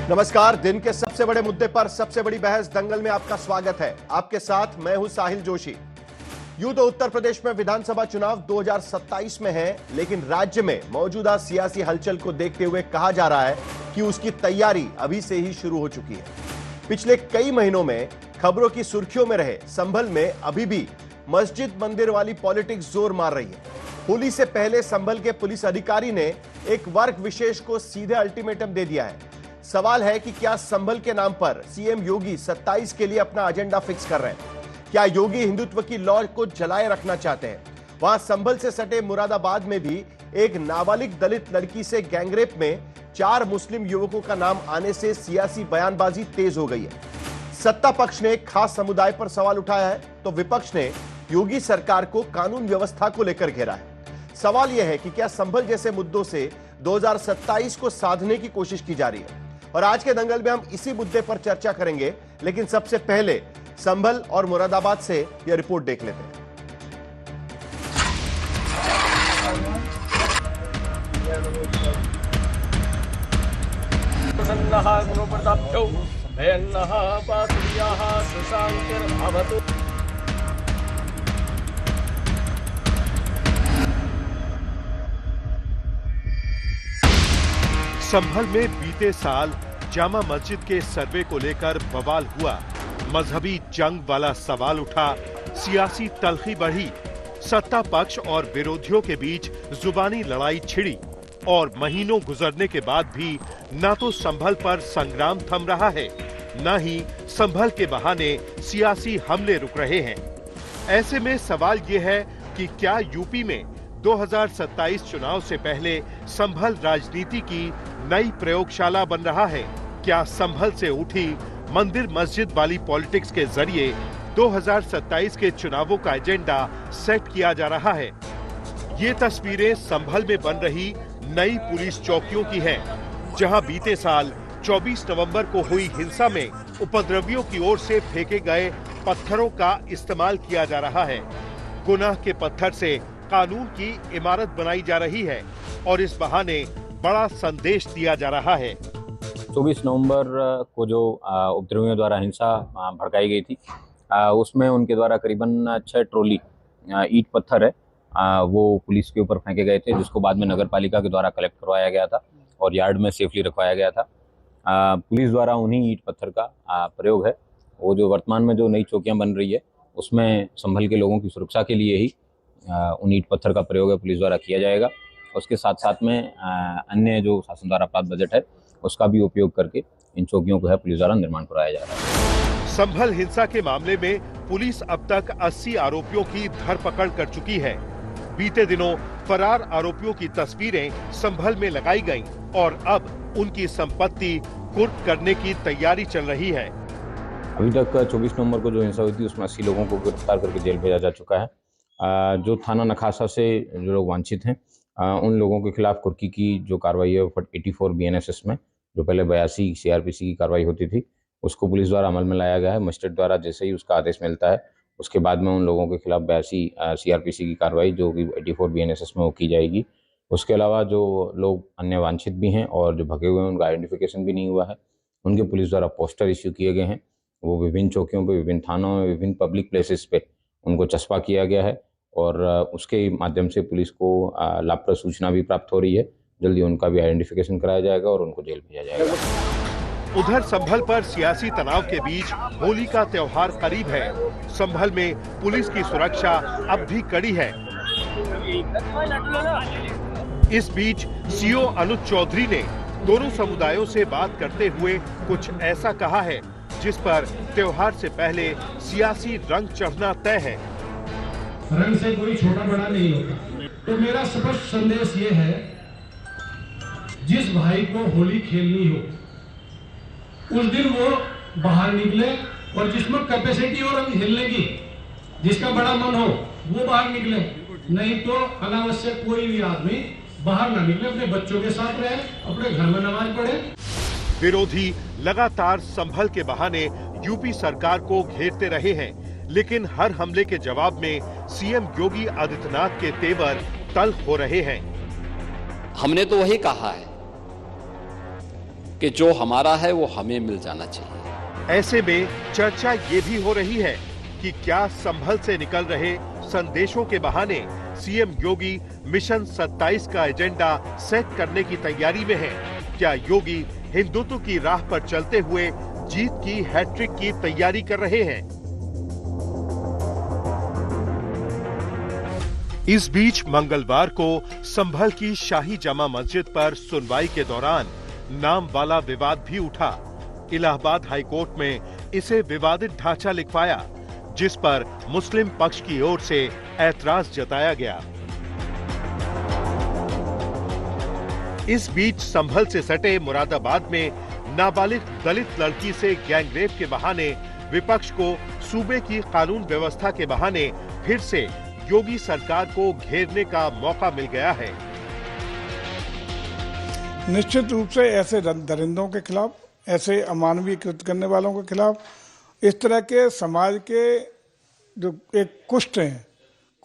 नमस्कार। दिन के सबसे बड़े मुद्दे पर सबसे बड़ी बहस दंगल में आपका स्वागत है। आपके साथ मैं हूं साहिल जोशी। यूं तो उत्तर प्रदेश में विधानसभा चुनाव 2027 में है, लेकिन राज्य में मौजूदा सियासी हलचल को देखते हुए कहा जा रहा है कि उसकी तैयारी अभी से ही शुरू हो चुकी है। पिछले कई महीनों में खबरों की सुर्खियों में रहे संभल में अभी भी मस्जिद मंदिर वाली पॉलिटिक्स जोर मार रही है। होली से पहले संभल के पुलिस अधिकारी ने एक वर्ग विशेष को सीधे अल्टीमेटम दे दिया है। सवाल है कि क्या संभल के नाम पर सीएम योगी 27 के लिए अपना एजेंडा फिक्स कर रहे हैं? क्या योगी हिंदुत्व की लौ को जलाए रखना चाहते हैं? वहां संभल से सटे मुरादाबाद में भी एक नाबालिग दलित लड़की से गैंगरेप में 4 मुस्लिम युवकों का नाम आने से सियासी बयानबाजी तेज हो गई है। सत्ता पक्ष ने खास समुदाय पर सवाल उठाया है, तो विपक्ष ने योगी सरकार को कानून व्यवस्था को लेकर घेरा है। सवाल यह है कि क्या संभल जैसे मुद्दों से 2027 को साधने की कोशिश की जा रही है? और आज के दंगल में हम इसी मुद्दे पर चर्चा करेंगे, लेकिन सबसे पहले संभल और मुरादाबाद से यह रिपोर्ट देख लेते हैं। संभल में बीते साल जामा मस्जिद के सर्वे को लेकर बवाल हुआ। मजहबी जंग वाला सवाल उठा, सियासी तल्खी बढ़ी, सत्ता पक्ष और विरोधियों के बीच जुबानी लड़ाई छिड़ी और महीनों गुजरने के बाद भी न तो संभल पर संग्राम थम रहा है, न ही संभल के बहाने सियासी हमले रुक रहे हैं। ऐसे में सवाल ये है कि क्या यूपी में 2027 चुनाव से पहले संभल राजनीति की नई प्रयोगशाला बन रहा है? क्या संभल से उठी मंदिर मस्जिद वाली पॉलिटिक्स के जरिए 2027 के चुनावों का एजेंडा सेट किया जा रहा है? ये तस्वीरें संभल में बन रही नई पुलिस चौकियों की हैं, जहां बीते साल 24 नवंबर को हुई हिंसा में उपद्रवियों की ओर से फेंके गए पत्थरों का इस्तेमाल किया जा रहा है। गुनाह के पत्थर से कानून की इमारत बनाई जा रही है और इस बहाने बड़ा संदेश दिया जा रहा है। 24 नवंबर को जो उपद्रवियों द्वारा हिंसा भड़काई गई थी, उसमें उनके द्वारा करीबन 6 ट्रॉली ईंट पत्थर है वो पुलिस के ऊपर फेंके गए थे, जिसको बाद में नगर पालिका के द्वारा कलेक्ट करवाया गया था और यार्ड में सेफली रखवाया गया था। पुलिस द्वारा उन्हीं ईंट पत्थर का प्रयोग है। वो जो वर्तमान में जो नई चौकियां बन रही है, उसमें संभल के लोगों की सुरक्षा के लिए ही उन ईंट पत्थर का प्रयोग है पुलिस द्वारा किया जाएगा। उसके साथ साथ में अन्य जो शासन द्वारा प्राप्त बजट है, उसका भी उपयोग करके इन चौकियों को है पुलिस द्वारा निर्माण कराया जा रहा है। संभल हिंसा के मामले में पुलिस अब तक 80 आरोपियों की धरपकड़ कर चुकी है। बीते दिनों फरार आरोपियों की तस्वीरें संभल में लगाई गईं और अब उनकी संपत्ति कुर्क करने की तैयारी चल रही है। अभी तक 24 नवंबर को जो हिंसा हुई थी, उसमें 80 लोगों को गिरफ्तार करके जेल भेजा जा चुका है। जो थाना नखासा से जो लोग वांछित हैं, उन लोगों के खिलाफ कुर्की की जो कार्रवाई है 84 BNSS में, जो पहले 82 CRPC की कार्रवाई होती थी, उसको पुलिस द्वारा अमल में लाया गया है। मजिस्ट्रेट द्वारा जैसे ही उसका आदेश मिलता है, उसके बाद में उन लोगों के खिलाफ 82 CRPC की कार्रवाई जो कि 84 BNSS में वो की जाएगी। उसके अलावा जो लोग अन्य वांछित भी हैं और जो भगे हुए हैं, उनका आइडेंटिफिकेशन भी नहीं हुआ है, उनके पुलिस द्वारा पोस्टर इश्यू किए गए हैं। वो विभिन्न चौकियों पर, विभिन्न थानों में, विभिन्न पब्लिक प्लेसेस पे उनको चस्पा किया गया है और उसके माध्यम से पुलिस को लाभप्रद सूचना भी प्राप्त हो रही है। जल्दी उनका भी आइडेंटिफिकेशन कराया जाएगा और उनको जेल भेजा जाएगा। उधर संभल पर सियासी तनाव के बीच होली का त्योहार करीब है। संभल में पुलिस की सुरक्षा अब भी कड़ी है। इस बीच सीओ अनुज चौधरी ने दोनों समुदायों से बात करते हुए कुछ ऐसा कहा है, जिस पर त्योहार से पहले सियासी रंग चढ़ना तय है। रंग से कोई छोटा बड़ा नहीं होता। तो मेरा स्पष्ट संदेश ये है, जिस भाई को होली खेलनी हो उस दिन वो बाहर निकले, और जिसमें कैपेसिटी हो रंग खेलने की, जिसका बड़ा मन हो वो बाहर निकले, नहीं तो अनावश्यक कोई भी आदमी बाहर ना निकले, अपने बच्चों के साथ रहे, अपने घर में नमाज पढ़े। विरोधी लगातार संभल के बहाने यूपी सरकार को घेरते रहे हैं, लेकिन हर हमले के जवाब में सीएम योगी आदित्यनाथ के तेवर तल्ख हो रहे हैं। हमने तो वही कहा है कि जो हमारा है वो हमें मिल जाना चाहिए। ऐसे में चर्चा ये भी हो रही है कि क्या संभल से निकल रहे संदेशों के बहाने सीएम योगी मिशन 27 का एजेंडा सेट करने की तैयारी में है? क्या योगी हिंदुत्व की राह पर चलते हुए जीत की हैट्रिक की तैयारी कर रहे हैं? इस बीच मंगलवार को संभल की शाही जामा मस्जिद पर सुनवाई के दौरान नाम वाला विवाद भी उठा। इलाहाबाद हाईकोर्ट में इसे विवादित ढांचा लिखवाया, जिस पर मुस्लिम पक्ष की ओर से ऐतराज जताया गया। इस बीच संभल से सटे मुरादाबाद में नाबालिग दलित लड़की से गैंगरेप के बहाने विपक्ष को सूबे की कानून व्यवस्था के बहाने फिर से योगी सरकार को घेरने का मौका मिल गया है। निश्चित रूप से ऐसे दरिंदों के खिलाफ, ऐसे अमानवीय कृत्य करने वालों के खिलाफ, इस तरह के समाज के जो एक कुष्ठ हैं,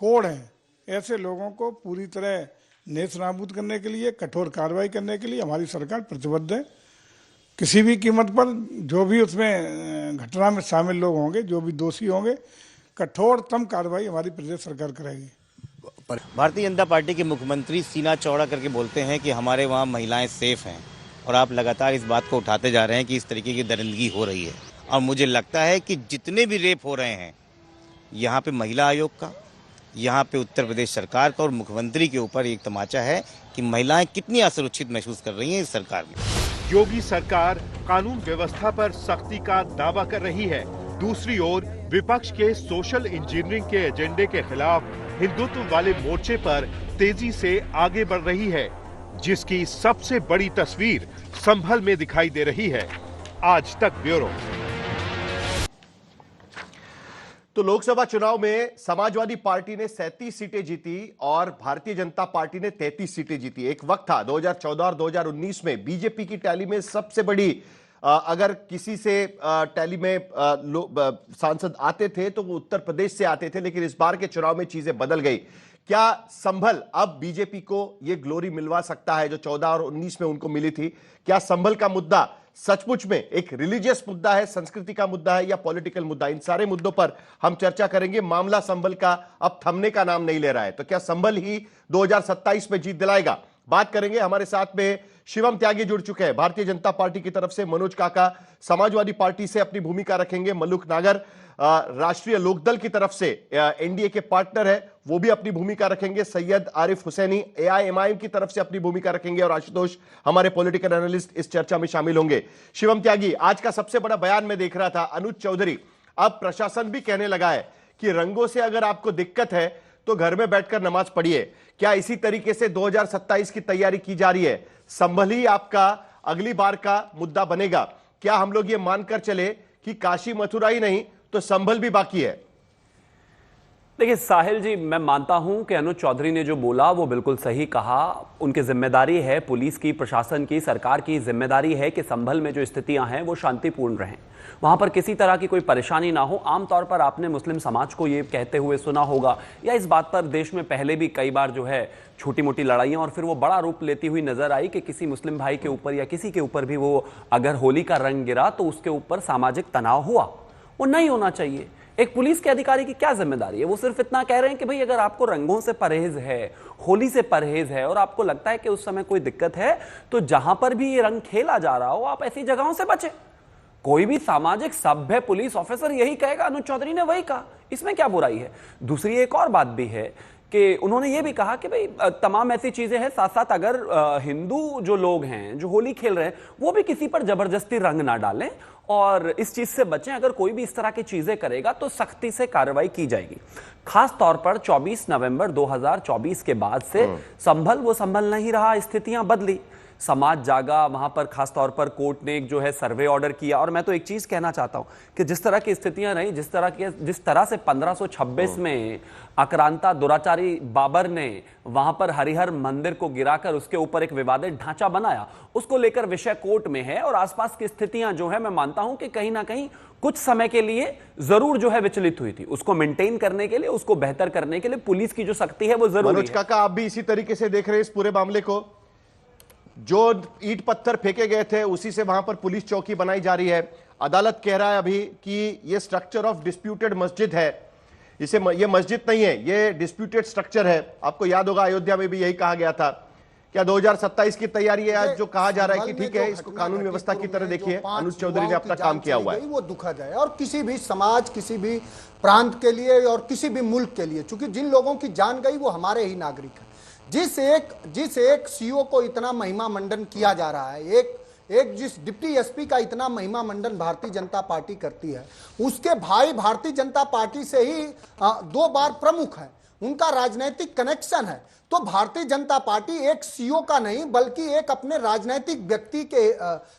कोढ़ हैं, ऐसे लोगों को पूरी तरह नेस्त नाबूद करने के लिए, कठोर कार्रवाई करने के लिए हमारी सरकार प्रतिबद्ध है। किसी भी कीमत पर जो भी उसमें घटना में शामिल लोग होंगे, जो भी दोषी होंगे, कठोरतम कार्रवाई हमारी प्रदेश सरकार कराएगी। भारतीय जनता पार्टी के मुख्यमंत्री सीना चौड़ा करके बोलते हैं कि हमारे वहाँ महिलाएं सेफ हैं, और आप लगातार इस बात को उठाते जा रहे हैं कि इस तरीके की दरिंदगी हो रही है। और मुझे लगता है कि जितने भी रेप हो रहे हैं, यहाँ पे महिला आयोग का, यहाँ पे उत्तर प्रदेश सरकार का और मुख्यमंत्री के ऊपर एक तमाचा है कि महिलाएं कितनी असुरक्षित महसूस कर रही हैं इस सरकार में। योगी सरकार कानून व्यवस्था पर सख्ती का दावा कर रही है। दूसरी ओर विपक्ष के सोशल इंजीनियरिंग के एजेंडे के खिलाफ हिंदुत्व वाले मोर्चे पर तेजी से आगे बढ़ रही है, जिसकी सबसे बड़ी तस्वीर संभल में दिखाई दे रही है। आज तक ब्यूरो। तो लोकसभा चुनाव में समाजवादी पार्टी ने 37 सीटें जीती और भारतीय जनता पार्टी ने 33 सीटें जीती। एक वक्त था 2014 और 2019 में बीजेपी की टैली में सबसे बड़ी, अगर किसी से टैली में सांसद आते थे तो वो उत्तर प्रदेश से आते थे, लेकिन इस बार के चुनाव में चीजें बदल गई। क्या संभल अब बीजेपी को ये ग्लोरी मिलवा सकता है जो 14 और 19 में उनको मिली थी? क्या संभल का मुद्दा सचमुच में एक रिलीजियस मुद्दा है, संस्कृति का मुद्दा है, या पॉलिटिकल मुद्दा? इन सारे मुद्दों पर हम चर्चा करेंगे। मामला संभल का अब थमने का नाम नहीं ले रहा है, तो क्या संभल ही 2027 में जीत दिलाएगा? बात करेंगे। हमारे साथ में शिवम त्यागी जुड़ चुके हैं भारतीय जनता पार्टी की तरफ से, मनोज काका समाजवादी पार्टी से अपनी भूमिका रखेंगे, मल्लुक नागर राष्ट्रीय लोकदल की तरफ से एनडीए के पार्टनर है, वो भी अपनी भूमिका रखेंगे, सैयद आरिफ हुसैनी एआईएमआईएम की तरफ से अपनी भूमिका रखेंगे, और आशुतोष हमारे पॉलिटिकल एनालिस्ट इस चर्चा में शामिल होंगे। शिवम त्यागी, आज का सबसे बड़ा बयान मैं देख रहा था अनुज चौधरी, अब प्रशासन भी कहने लगा है कि रंगों से अगर आपको दिक्कत है तो घर में बैठकर नमाज पढ़िए। क्या इसी तरीके से 2027 की तैयारी की जा रही है? संभल ही आपका अगली बार का मुद्दा बनेगा? क्या हम लोग ये मानकर चले कि काशी मथुरा ही नहीं तो संभल भी बाकी है? देखिए साहिल जी, मैं मानता हूं कि अनुज चौधरी ने जो बोला वो बिल्कुल सही कहा। उनकी जिम्मेदारी है, पुलिस की, प्रशासन की, सरकार की जिम्मेदारी है कि संभल में जो स्थितियां हैं वो शांतिपूर्ण रहें, वहां पर किसी तरह की कोई परेशानी ना हो। आमतौर पर आपने मुस्लिम समाज को ये कहते हुए सुना होगा, या इस बात पर देश में पहले भी कई बार जो है छोटी मोटी लड़ाइयां और फिर वो बड़ा रूप लेती हुई नजर आई कि किसी मुस्लिम भाई के ऊपर या किसी के ऊपर भी वो अगर होली का रंग गिरा तो उसके ऊपर सामाजिक तनाव हुआ। वो नहीं होना चाहिए। एक पुलिस के अधिकारी की क्या जिम्मेदारी है? वो सिर्फ इतना कह रहे हैं कि भाई अगर आपको रंगों से परहेज है, होली से परहेज है, और आपको लगता है कि उस समय कोई दिक्कत है, तो जहां पर भी ये रंग खेला जा रहा हो आप ऐसी जगहों से बचें। कोई भी सामाजिक सभ्य पुलिस ऑफिसर यही कहेगा, अनुज चौधरी ने वही कहा, इसमें क्या बुराई है? दूसरी एक और बात भी है कि उन्होंने ये भी कहा कि भाई तमाम ऐसी चीजें हैं, साथ साथ अगर हिंदू जो लोग हैं जो होली खेल रहे हैं वो भी किसी पर जबरदस्ती रंग ना डालें और इस चीज से बचें। अगर कोई भी इस तरह की चीजें करेगा तो सख्ती से कार्रवाई की जाएगी। खास तौर पर 24 नवंबर 2024 के बाद से संभल वो संभल नहीं रहा, स्थितियां बदली, समाज जागा। वहां पर खास तौर पर कोर्ट ने एक जो है सर्वे ऑर्डर किया। और मैं तो एक चीज कहना चाहता हूं कि जिस तरह की स्थितियां रही, जिस तरह से 1526 में आक्रांता दुराचारी बाबर ने वहां पर हरिहर मंदिर को गिराकर उसके ऊपर एक विवादित ढांचा बनाया, उसको लेकर विषय कोर्ट में है। और आसपास की स्थितियां जो है, मैं मानता हूं कि कहीं ना कहीं कुछ समय के लिए जरूर जो है विचलित हुई थी। उसको मेंटेन करने के लिए, उसको बेहतर करने के लिए पुलिस की जो सख्ती है वो जरूरी है। मनोज काका, आप भी इसी तरीके से देख रहे हैं इस पूरे मामले को? जो ईंट पत्थर फेंके गए थे उसी से वहां पर पुलिस चौकी बनाई जा रही है। अदालत कह रहा है अभी कि ये स्ट्रक्चर ऑफ डिस्प्यूटेड मस्जिद है, ये मस्जिद नहीं है, ये डिस्प्यूटेड स्ट्रक्चर है। आपको याद होगा अयोध्या में भी यही कहा गया था। क्या 2027 की तैयारी है आज जो कहा जा रहा है कि ठीक है इसको कानून व्यवस्था की तरह देखिए, अनुज चौधरी ने अपना काम किया हुआ है। वो दुखद है और किसी भी समाज, किसी भी प्रांत के लिए और किसी भी मुल्क के लिए, क्योंकि जिन लोगों की जान गई वो हमारे ही नागरिक हैं। जिस एक सीओ को इतना महिमा मंडन किया जा रहा है, एक जिस डिप्टी एसपी का इतना महिमा मंडन भारतीय जनता पार्टी करती है, उसके भाई भारतीय जनता पार्टी से ही 2 बार प्रमुख है, उनका राजनीतिक कनेक्शन है। तो भारतीय जनता पार्टी एक सीओ का नहीं बल्कि एक अपने राजनीतिक व्यक्ति के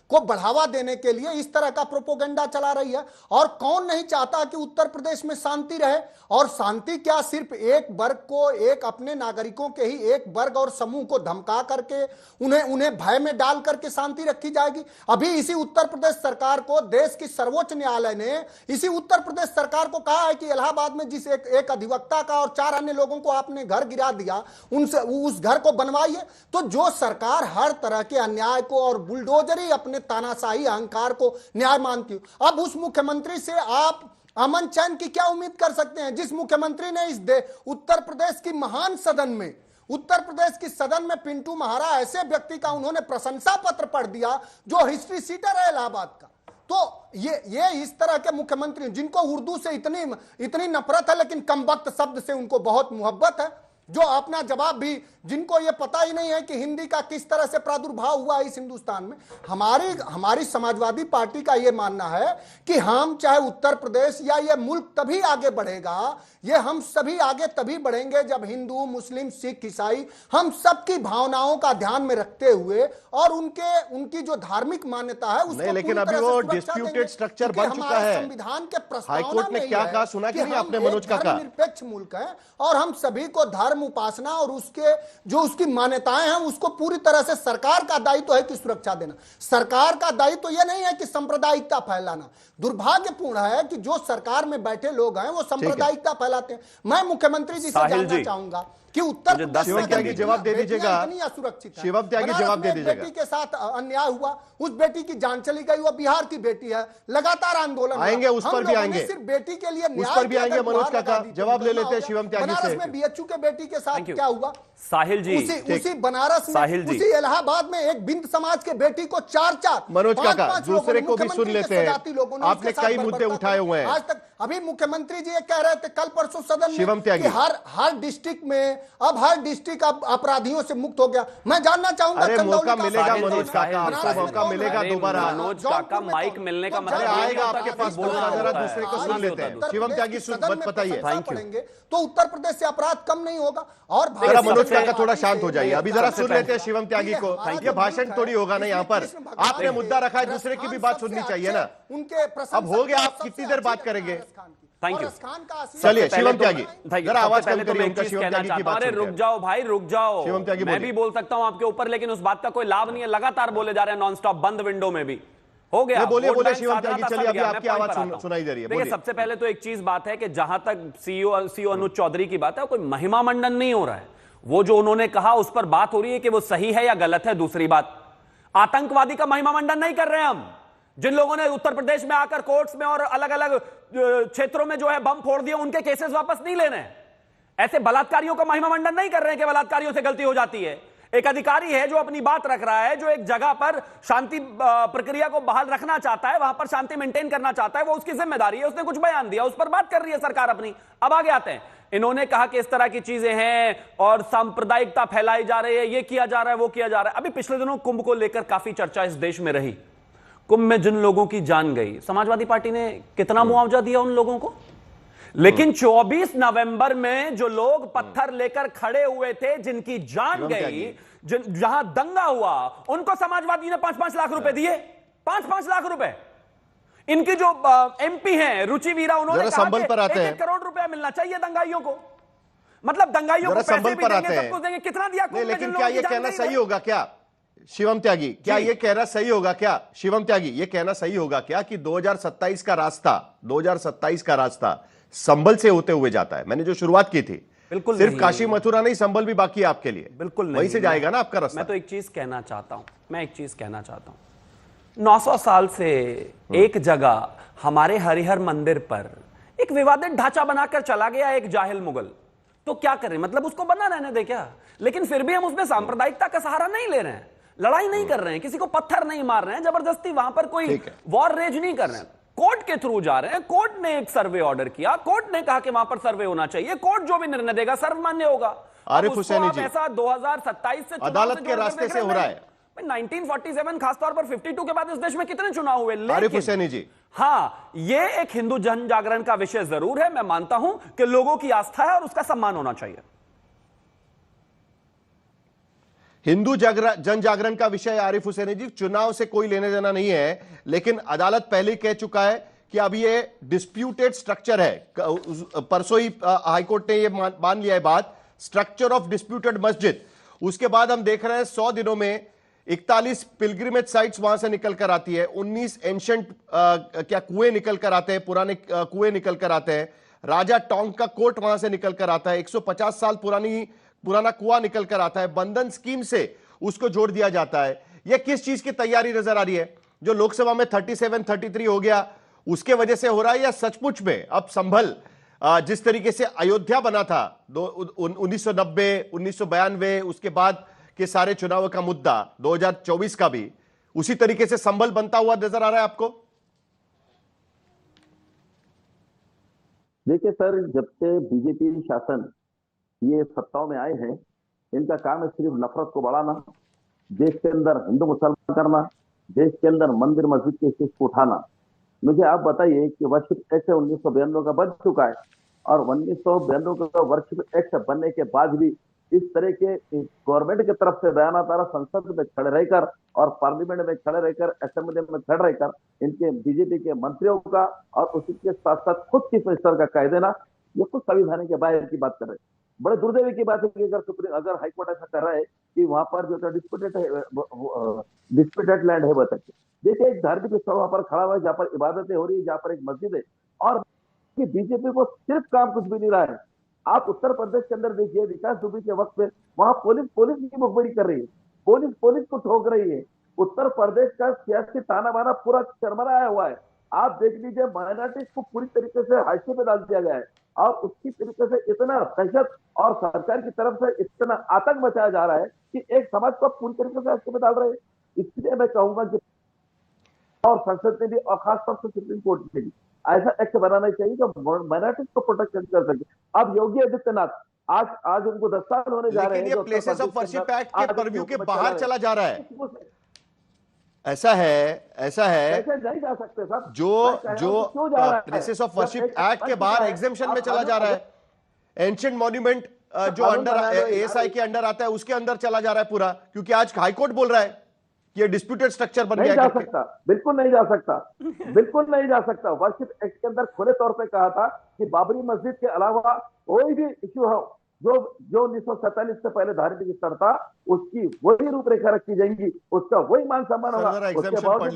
को बढ़ावा देने के लिए इस तरह का प्रोपोगंडा चला रही है। और कौन नहीं चाहता कि उत्तर प्रदेश में शांति रहे, और शांति क्या सिर्फ एक वर्ग को, एक अपने नागरिकों के ही एक वर्ग और समूह को धमका करके उन्हें भय में डाल करके शांति रखी जाएगी। अभी इसी उत्तर प्रदेश सरकार को देश की सर्वोच्च न्यायालय ने इसी उत्तर प्रदेश सरकार को कहा है कि इलाहाबाद में जिस एक अधिवक्ता का और 4 अन्य लोगों को आपने घर गिरा दिया, उस घर को बनवाइए। तो जो सरकार हर तरह के अन्याय को और बुलडोजरी अपने तानाशाही अहंकार को न्याय मानती हो, अब उस मुख्यमंत्री से आप अमन चैन की क्या उम्मीद कर सकते हैं, जिस मुख्यमंत्री ने इस उत्तर प्रदेश की महान सदन में, उत्तर प्रदेश की सदन में पिंटू महारा ऐसे व्यक्ति का उन्होंने प्रशंसा पत्र पढ़ दिया जो हिस्ट्री सीटर है इलाहाबाद का। तो ये इस तरह के मुख्यमंत्री जिनको उर्दू से इतनी नफरत है लेकिन कमबख्त शब्द से उनको बहुत मोहब्बत है, जो अपना जवाब भी, जिनको ये पता ही नहीं है कि हिंदी का किस तरह से प्रादुर्भाव हुआ है इस हिंदुस्तान में। हमारी समाजवादी पार्टी का ये मानना है कि हम चाहे उत्तर प्रदेश या ये मुल्क तभी आगे बढ़ेगा, ये हम सभी आगे तभी बढ़ेंगे जब हिंदू, मुस्लिम, सिख, ईसाई हम सबकी भावनाओं का ध्यान में रखते हुए और उनकी जो धार्मिक मान्यता है उसको नहीं, लेकिन अभी वो डिस्प्यूटेड स्ट्रक्चर बन चुका है। संविधान के प्रस्तावना हाईकोर्ट ने क्या कहा सुना कि नहीं आपने मनोज का कहा, निरपेक्ष मुल्क है और हम सभी को धर्म उपासना और उसकी मान्यताएं हैं उसको पूरी तरह से सरकार का दायित्व है कि सुरक्षा देना। सरकार का दायित्व यह नहीं है कि सांप्रदायिकता फैलाना। दुर्भाग्यपूर्ण है कि जो सरकार में बैठे लोग हैं वो सांप्रदायिकता फैलाते हैं। मैं मुख्यमंत्री जी से जानना चाहूंगा कि उत्तर प्रदेश शिवम त्यागी जवाब दे दीजिएगा, असुरक्षित शिवम त्यागी जवाब दे दीजिएगा। बेटी के साथ अन्याय हुआ, उस बेटी की जान चली गई, वो बिहार की बेटी है, लगातार आंदोलन आएंगे, उस पर भी आएंगे, सिर्फ बेटी के लिए उस पर भी आएंगे। मनोज काका जवाब ले लेते हैं शिवम त्यागी से। बनारस में बीएचयू के बेटी के साथ क्या हुआ, साहिल जी, उसी बनारस में, उसी इलाहाबाद में एक बिंद समाज के बेटी को 4 मनोज काका दूसरे को भी सुन लेते हैं, आपने कई मुद्दे उठाए हुए हैं आज तक। अभी मुख्यमंत्री जी ये कह रहे थे कल परसों सदन में शिवम त्यागी कि हर डिस्ट्रिक्ट में अब हर डिस्ट्रिक्ट अब अपराधियों से मुक्त हो गया। मैं जानना चाहूंगा, अरे मौका मिलेगा मनोज काका, आपको मौका मिलेगा दोबारा। मनोज काका माइक मिलने का मतलब आएगा आपके पास, जरा दूसरे को सुन लेते हैं। शिवम त्यागी बताइए, पड़ेंगे तो उत्तर प्रदेश से अपराध कम नहीं होगा। और मनोज काका थोड़ा शांत हो जाइए, अभी जरा सुन लेते हैं शिवम त्यागी को। ये भाषण थोड़ी होगा ना यहाँ पर, आपने मुद्दा रखा है, दूसरे की भी बात सुननी चाहिए ना। उनके अब हो गया, आप कितनी देर बात करेंगे? Thank you. चलिए शिवम त्यागी जरा आवाज कम करिए, उनका शिवम त्यागी की बात। अरे रुक जाओ भाई, रुक जाओ। शिवम त्यागी मैं भी बोल सकता हूं आपके ऊपर, लेकिन उस बात का कोई लाभ नहीं है। लगातार बोले जा रहे हैं नॉन स्टॉप, बंद विंडो में भी हो गया। बोलिए शिवम त्यागी, चलिए अभी आपकी आवाज सुनाई दे रही है। देखिए सबसे पहले तो एक चीज बात है कि जहां तक सीईओ अनुज चौधरी की बात है, कोई महिमा मंडन नहीं हो रहा है। वो जो उन्होंने कहा उस पर बात हो रही है कि वो सही है या गलत है। दूसरी बात, आतंकवादी का महिमा मंडन नहीं कर रहे हैं हम। जिन लोगों ने उत्तर प्रदेश में आकर कोर्ट्स में और अलग अलग क्षेत्रों में जो है बम फोड़ दिए, उनके केसेस वापस नहीं लेने हैं। ऐसे बलात्कारियों का महिमा मंडन नहीं कर रहे हैं कि बलात्कारियों से गलती हो जाती है। एक अधिकारी है जो अपनी बात रख रहा है, जो एक जगह पर शांति प्रक्रिया को बहाल रखना चाहता है, वहां पर शांति मेंटेन करना चाहता है, वो उसकी जिम्मेदारी है। उसने कुछ बयान दिया, उस पर बात कर रही है सरकार अपनी। अब आगे आते हैं, इन्होंने कहा कि इस तरह की चीजें हैं और सांप्रदायिकता फैलाई जा रही है, ये किया जा रहा है, वो किया जा रहा है। अभी पिछले दिनों कुंभ को लेकर काफी चर्चा इस देश में रही। कुंभ में जिन लोगों की जान गई, समाजवादी पार्टी ने कितना मुआवजा दिया उन लोगों को? लेकिन 24 नवंबर में जो लोग पत्थर लेकर खड़े हुए थे, जिनकी जान गई, जहां दंगा हुआ, उनको समाजवादी ने 5-5 लाख रुपए दिए। 5-5 लाख रुपए। इनकी जो एमपी हैं रुचि वीरा, उन्होंने कहा कि 1 करोड़ रुपया मिलना चाहिए दंगाइयों को। मतलब दंगाइयों को पैसे भी देंगे, सब कुछ देंगे। कितना दिया? लेकिन क्या ये कहना सही होगा क्या शिवम त्यागी? क्या ये कहना सही होगा क्या शिवम त्यागी? ये कहना सही होगा क्या कि 2027 का रास्ता संभल से होते हुए जाता है? मैंने जो शुरुआत की थी बिल्कुल सिर्फ नहीं। काशी मथुरा नहीं, संभल भी बाकी है आपके लिए। बिल्कुल नहीं, वहीं से जाएगा ना आपका रास्ता। मैं तो एक चीज कहना चाहता हूं 900 साल से एक जगह हमारे हरिहर मंदिर पर एक विवादित ढांचा बनाकर चला गया एक जाहिल मुगल, तो क्या करें, मतलब उसको बना रहने दे क्या? लेकिन फिर भी हम उसमें सांप्रदायिकता का सहारा नहीं ले रहे हैं, लड़ाई नहीं कर रहे हैं, किसी को पत्थर नहीं मार रहे हैं, जबरदस्ती वहां पर कोई वॉर रेज नहीं कर रहे हैं, कोर्ट के थ्रू जा रहे हैं। कोर्ट ने एक सर्वे ऑर्डर किया, कोर्ट ने कहा कि वहां पर सर्वे होना चाहिए, कोर्ट जो भी निर्णय देगा सर्वमान्य होगा। आरिफ हुसैनी जी, ऐसा 2027 से अदालत के रास्ते से हो रहा है। 1947 खासतौर पर 52 के बाद इस देश में कितने चुनाव हुए, आरिफ हुसैनी जी, हाँ, ये एक हिंदू जन जागरण का विषय जरूर है। मैं मानता हूं कि लोगों की आस्था है और उसका सम्मान होना चाहिए। हिंदू जन जागरण का विषय आरिफ हुसैनी जी, चुनाव से कोई लेने देना नहीं है, लेकिन अदालत पहले ही कह चुका है कि अब ये डिस्प्यूटेड स्ट्रक्चर है। परसों ही हाईकोर्ट ने ये मान लिया है बात, स्ट्रक्चर ऑफ डिस्प्यूटेड मस्जिद। उसके बाद हम देख रहे हैं 100 दिनों में 41 पिलग्रिमेज साइट्स वहां से निकल कर आती है, 19 एंशंट क्या कुएं निकल कर आते हैं, पुराने कुएं निकल कर आते हैं, राजा टोंग का कोर्ट वहां से निकल कर आता है, 150 साल पुराना कुआं निकल कर आता है, बंधन स्कीम से उसको जोड़ दिया जाता है। यह किस चीज की तैयारी नजर आ रही है? जो लोकसभा में 37, 33 हो गया उसके वजह से हो रहा है, या सचमुच में अब संभल जिस तरीके से अयोध्या बना था 1990, 1992, उसके बाद के सारे चुनाव का मुद्दा 2024 का भी उसी तरीके से संभल बनता हुआ नजर आ रहा है आपको? देखिए सर, जब से बीजेपी शासन ये सत्ताओं में आए हैं, इनका काम है सिर्फ नफरत को बढ़ाना, देश के अंदर हिंदू मुसलमान करना, देश के अंदर मंदिर मस्जिद के इश्यूज को उठाना। मुझे आप बताइए कि वर्षिप एक्ट 1992 का बन चुका है, और 1992 का वर्षिप एक्ट बनने के बाद भी इस तरह के गवर्नमेंट की तरफ से बयान आता रहा, संसद में खड़े रहकर और पार्लियामेंट में खड़े रहकर, असेंबली में खड़े रहकर इनके बीजेपी के मंत्रियों का और उसी के साथ साथ खुद चीफ मिनिस्टर का कह देना, ये कुछ संविधान के बाहर की बात कर रहे हैं। बड़े दुर्दैवी की बात है कि अगर हाईकोर्ट ऐसा कर रहा है कि वहां पर जो डिस्प्यूटेड लैंड है बताइए। देखिए, एक धार्मिक स्थल वहां पर खड़ा हुआ है जहां पर इबादतें हो रही है, जहां पर एक मस्जिद है, और बीजेपी को सिर्फ काम कुछ भी नहीं रहा है। आप उत्तर प्रदेश के अंदर देखिए, विकास दुबे के वक्त में वहां पुलिस की मुखबिरी कर रही है, पुलिस को ठोक रही है। उत्तर प्रदेश का सियासी ताना बाना पूरा चरमराया हुआ है। आप देख लीजिए, माइनॉरिटीज को पूरी तरीके से हाशिए पे डाल दिया गया है, और उसकी तरीके से इतना दहशत और सरकार की तरफ से इतना आतंक मचाया जा रहा है कि एक समाज को पूरी तरीके से हाशिए पे डाल रहे हैं। इसलिए मैं कहूंगा कि और संसद ने भी और खासतौर से सुप्रीम कोर्ट ने भी ऐसा एक्ट बनाना चाहिए जो माइनॉरिटीज को प्रोटेक्शन कर सके। अब योगी आदित्यनाथ आज उनको 10 साल होने जा रहे हैं, लेकिन ये प्लेसेस ऑफ वर्शिप एक्ट के परव्यू के बाहर चला जा रहा है। ऐसा है ऐसे नहीं जा सकते सर। जो प्लेसेस ऑफ वर्शिप एक्ट के बाहर एग्जेम्पशन में चला जा रहा है। एंशिएंट मॉन्यूमेंट जो अंडर एएसआई के अंडर आता है उसके अंदर चला जा रहा है पूरा, क्योंकि आज हाईकोर्ट बोल रहा है कि ये डिस्प्यूटेड स्ट्रक्चर बन गया। नहीं जा सकता, बिल्कुल नहीं जा सकता, बिल्कुल नहीं जा सकता। वर्शिप एक्ट के अंदर खुले तौर पे कहा था कि बाबरी मस्जिद के अलावा कोई भी इश्यू हो जो 1947 से पहले धार्मिक स्तर था, उसकी वही रूपरेखा रखी जाएंगी, उसका वही मान सम्मान होगा।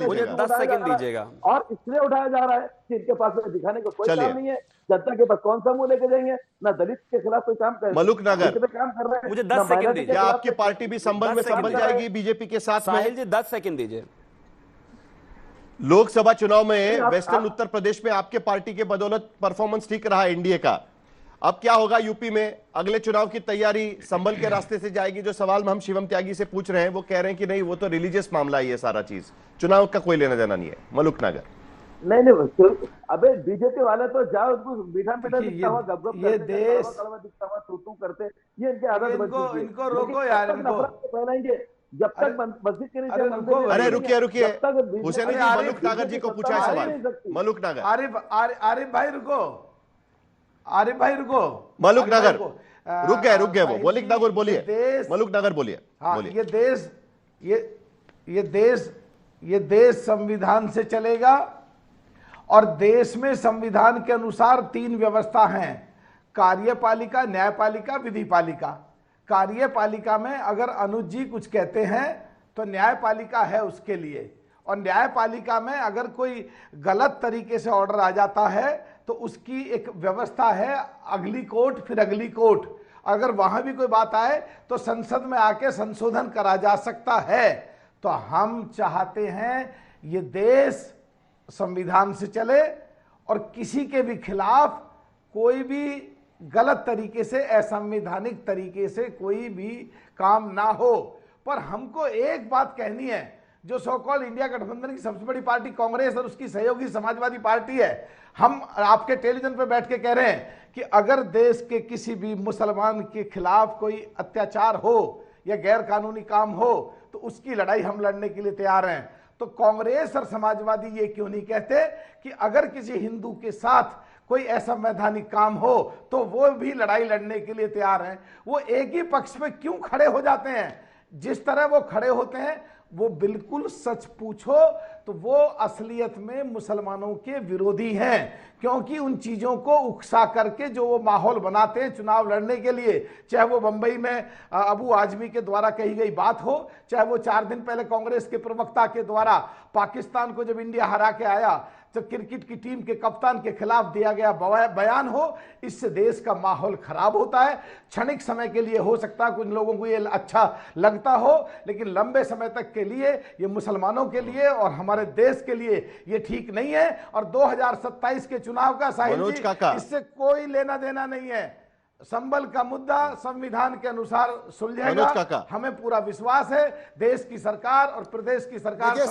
मुझे 10 सेकंड दीजिएगा। और इसलिए उठाया जा रहा है कि इनके पास में दिखाने को कोई काम नहीं है, जनता के पास कौन सा मुंह लेके जाएंगे, ना दलित के खिलाफ कोई काम कर मलुक नगर काम कर रहे हैं। मुझे 10 सेकंड दीजिए। आपकी पार्टी भी संभल में संभल जाएगी बीजेपी के साथ? साहिल जी 10 सेकंड दीजिए। लोकसभा चुनाव में वेस्टर्न उत्तर प्रदेश में आपके पार्टी के बदौलत परफॉर्मेंस ठीक रहा एनडीए का। अब क्या होगा यूपी में? अगले चुनाव की तैयारी संभल के रास्ते से जाएगी? जो सवाल हम शिवम त्यागी से पूछ रहे हैं वो कह रहे हैं कि नहीं, वो तो रिलीजियस मामला है, ये सारा चीज चुनाव का कोई लेना देना नहीं है। मलुक नगर नहीं, अबे बीजेपी वाले तो जाओ उनको मीठा दिखता हुआ गप ये देश दिखता हुआ तू करते, ये इनके आदत इनको रोको यार, इनको फैलाएंगे जब तक मस्जिद के नीचे। अरे रुकिए हुसैन जी, मलुक नगर जी को पूछा है सवाल। मलुक नगर, आरिफ भाई रुको, आरिफ भाई रुको। मलुक नगर रुक गए वो। मलिक नगर बोलिए, मलुक नगर बोलिए। ये देश संविधान से चलेगा, और देश में संविधान के अनुसार 3 व्यवस्था हैं, कार्यपालिका, न्यायपालिका, विधिपालिका। कार्यपालिका में अगर अनुज जी कुछ कहते हैं तो न्यायपालिका है उसके लिए, और न्यायपालिका में अगर कोई गलत तरीके से ऑर्डर आ जाता है तो उसकी एक व्यवस्था है, अगली कोर्ट फिर अगली कोर्ट। अगर वहां भी कोई बात आए तो संसद में आके संशोधन करा जा सकता है। तो हम चाहते हैं ये देश संविधान से चले और किसी के भी खिलाफ कोई भी गलत तरीके से, असंवैधानिक तरीके से कोई भी काम ना हो। पर हमको एक बात कहनी है, जो सो कॉल्ड इंडिया गठबंधन की सबसे बड़ी पार्टी कांग्रेस और उसकी सहयोगी समाजवादी पार्टी है, हम आपके टेलीविजन पर बैठ के कह रहे हैं कि अगर देश के किसी भी मुसलमान के खिलाफ कोई अत्याचार हो या गैर कानूनी काम हो तो उसकी लड़ाई हम लड़ने के लिए तैयार हैं। तो कांग्रेस और समाजवादी ये क्यों नहीं कहते कि अगर किसी हिंदू के साथ कोई असंवैधानिक काम हो तो वो भी लड़ाई लड़ने के लिए तैयार हैं। वो एक ही पक्ष में क्यों खड़े हो जाते हैं? जिस तरह वो खड़े होते हैं वो बिल्कुल सच पूछो तो वो असलियत में मुसलमानों के विरोधी हैं, क्योंकि उन चीजों को उकसा करके जो वो माहौल बनाते हैं चुनाव लड़ने के लिए, चाहे वो बंबई में अबू आजमी के द्वारा कही गई बात हो, चाहे वो 4 दिन पहले कांग्रेस के प्रवक्ता के द्वारा पाकिस्तान को जब इंडिया हरा के आया तो क्रिकेट की टीम के कप्तान के खिलाफ दिया गया बयान हो, इससे देश का माहौल खराब होता है। क्षणिक समय के लिए हो सकता है कुछ लोगों को ये अच्छा लगता हो, लेकिन लंबे समय तक के लिए ये मुसलमानों के लिए और हमारे देश के लिए ये ठीक नहीं है। और 2027 के चुनाव का साहिल जी इससे कोई लेना देना नहीं है। संभल का मुद्दा संविधान के अनुसार सुलझेगा, हमें पूरा विश्वास है। देश की सरकार और प्रदेश की सरकार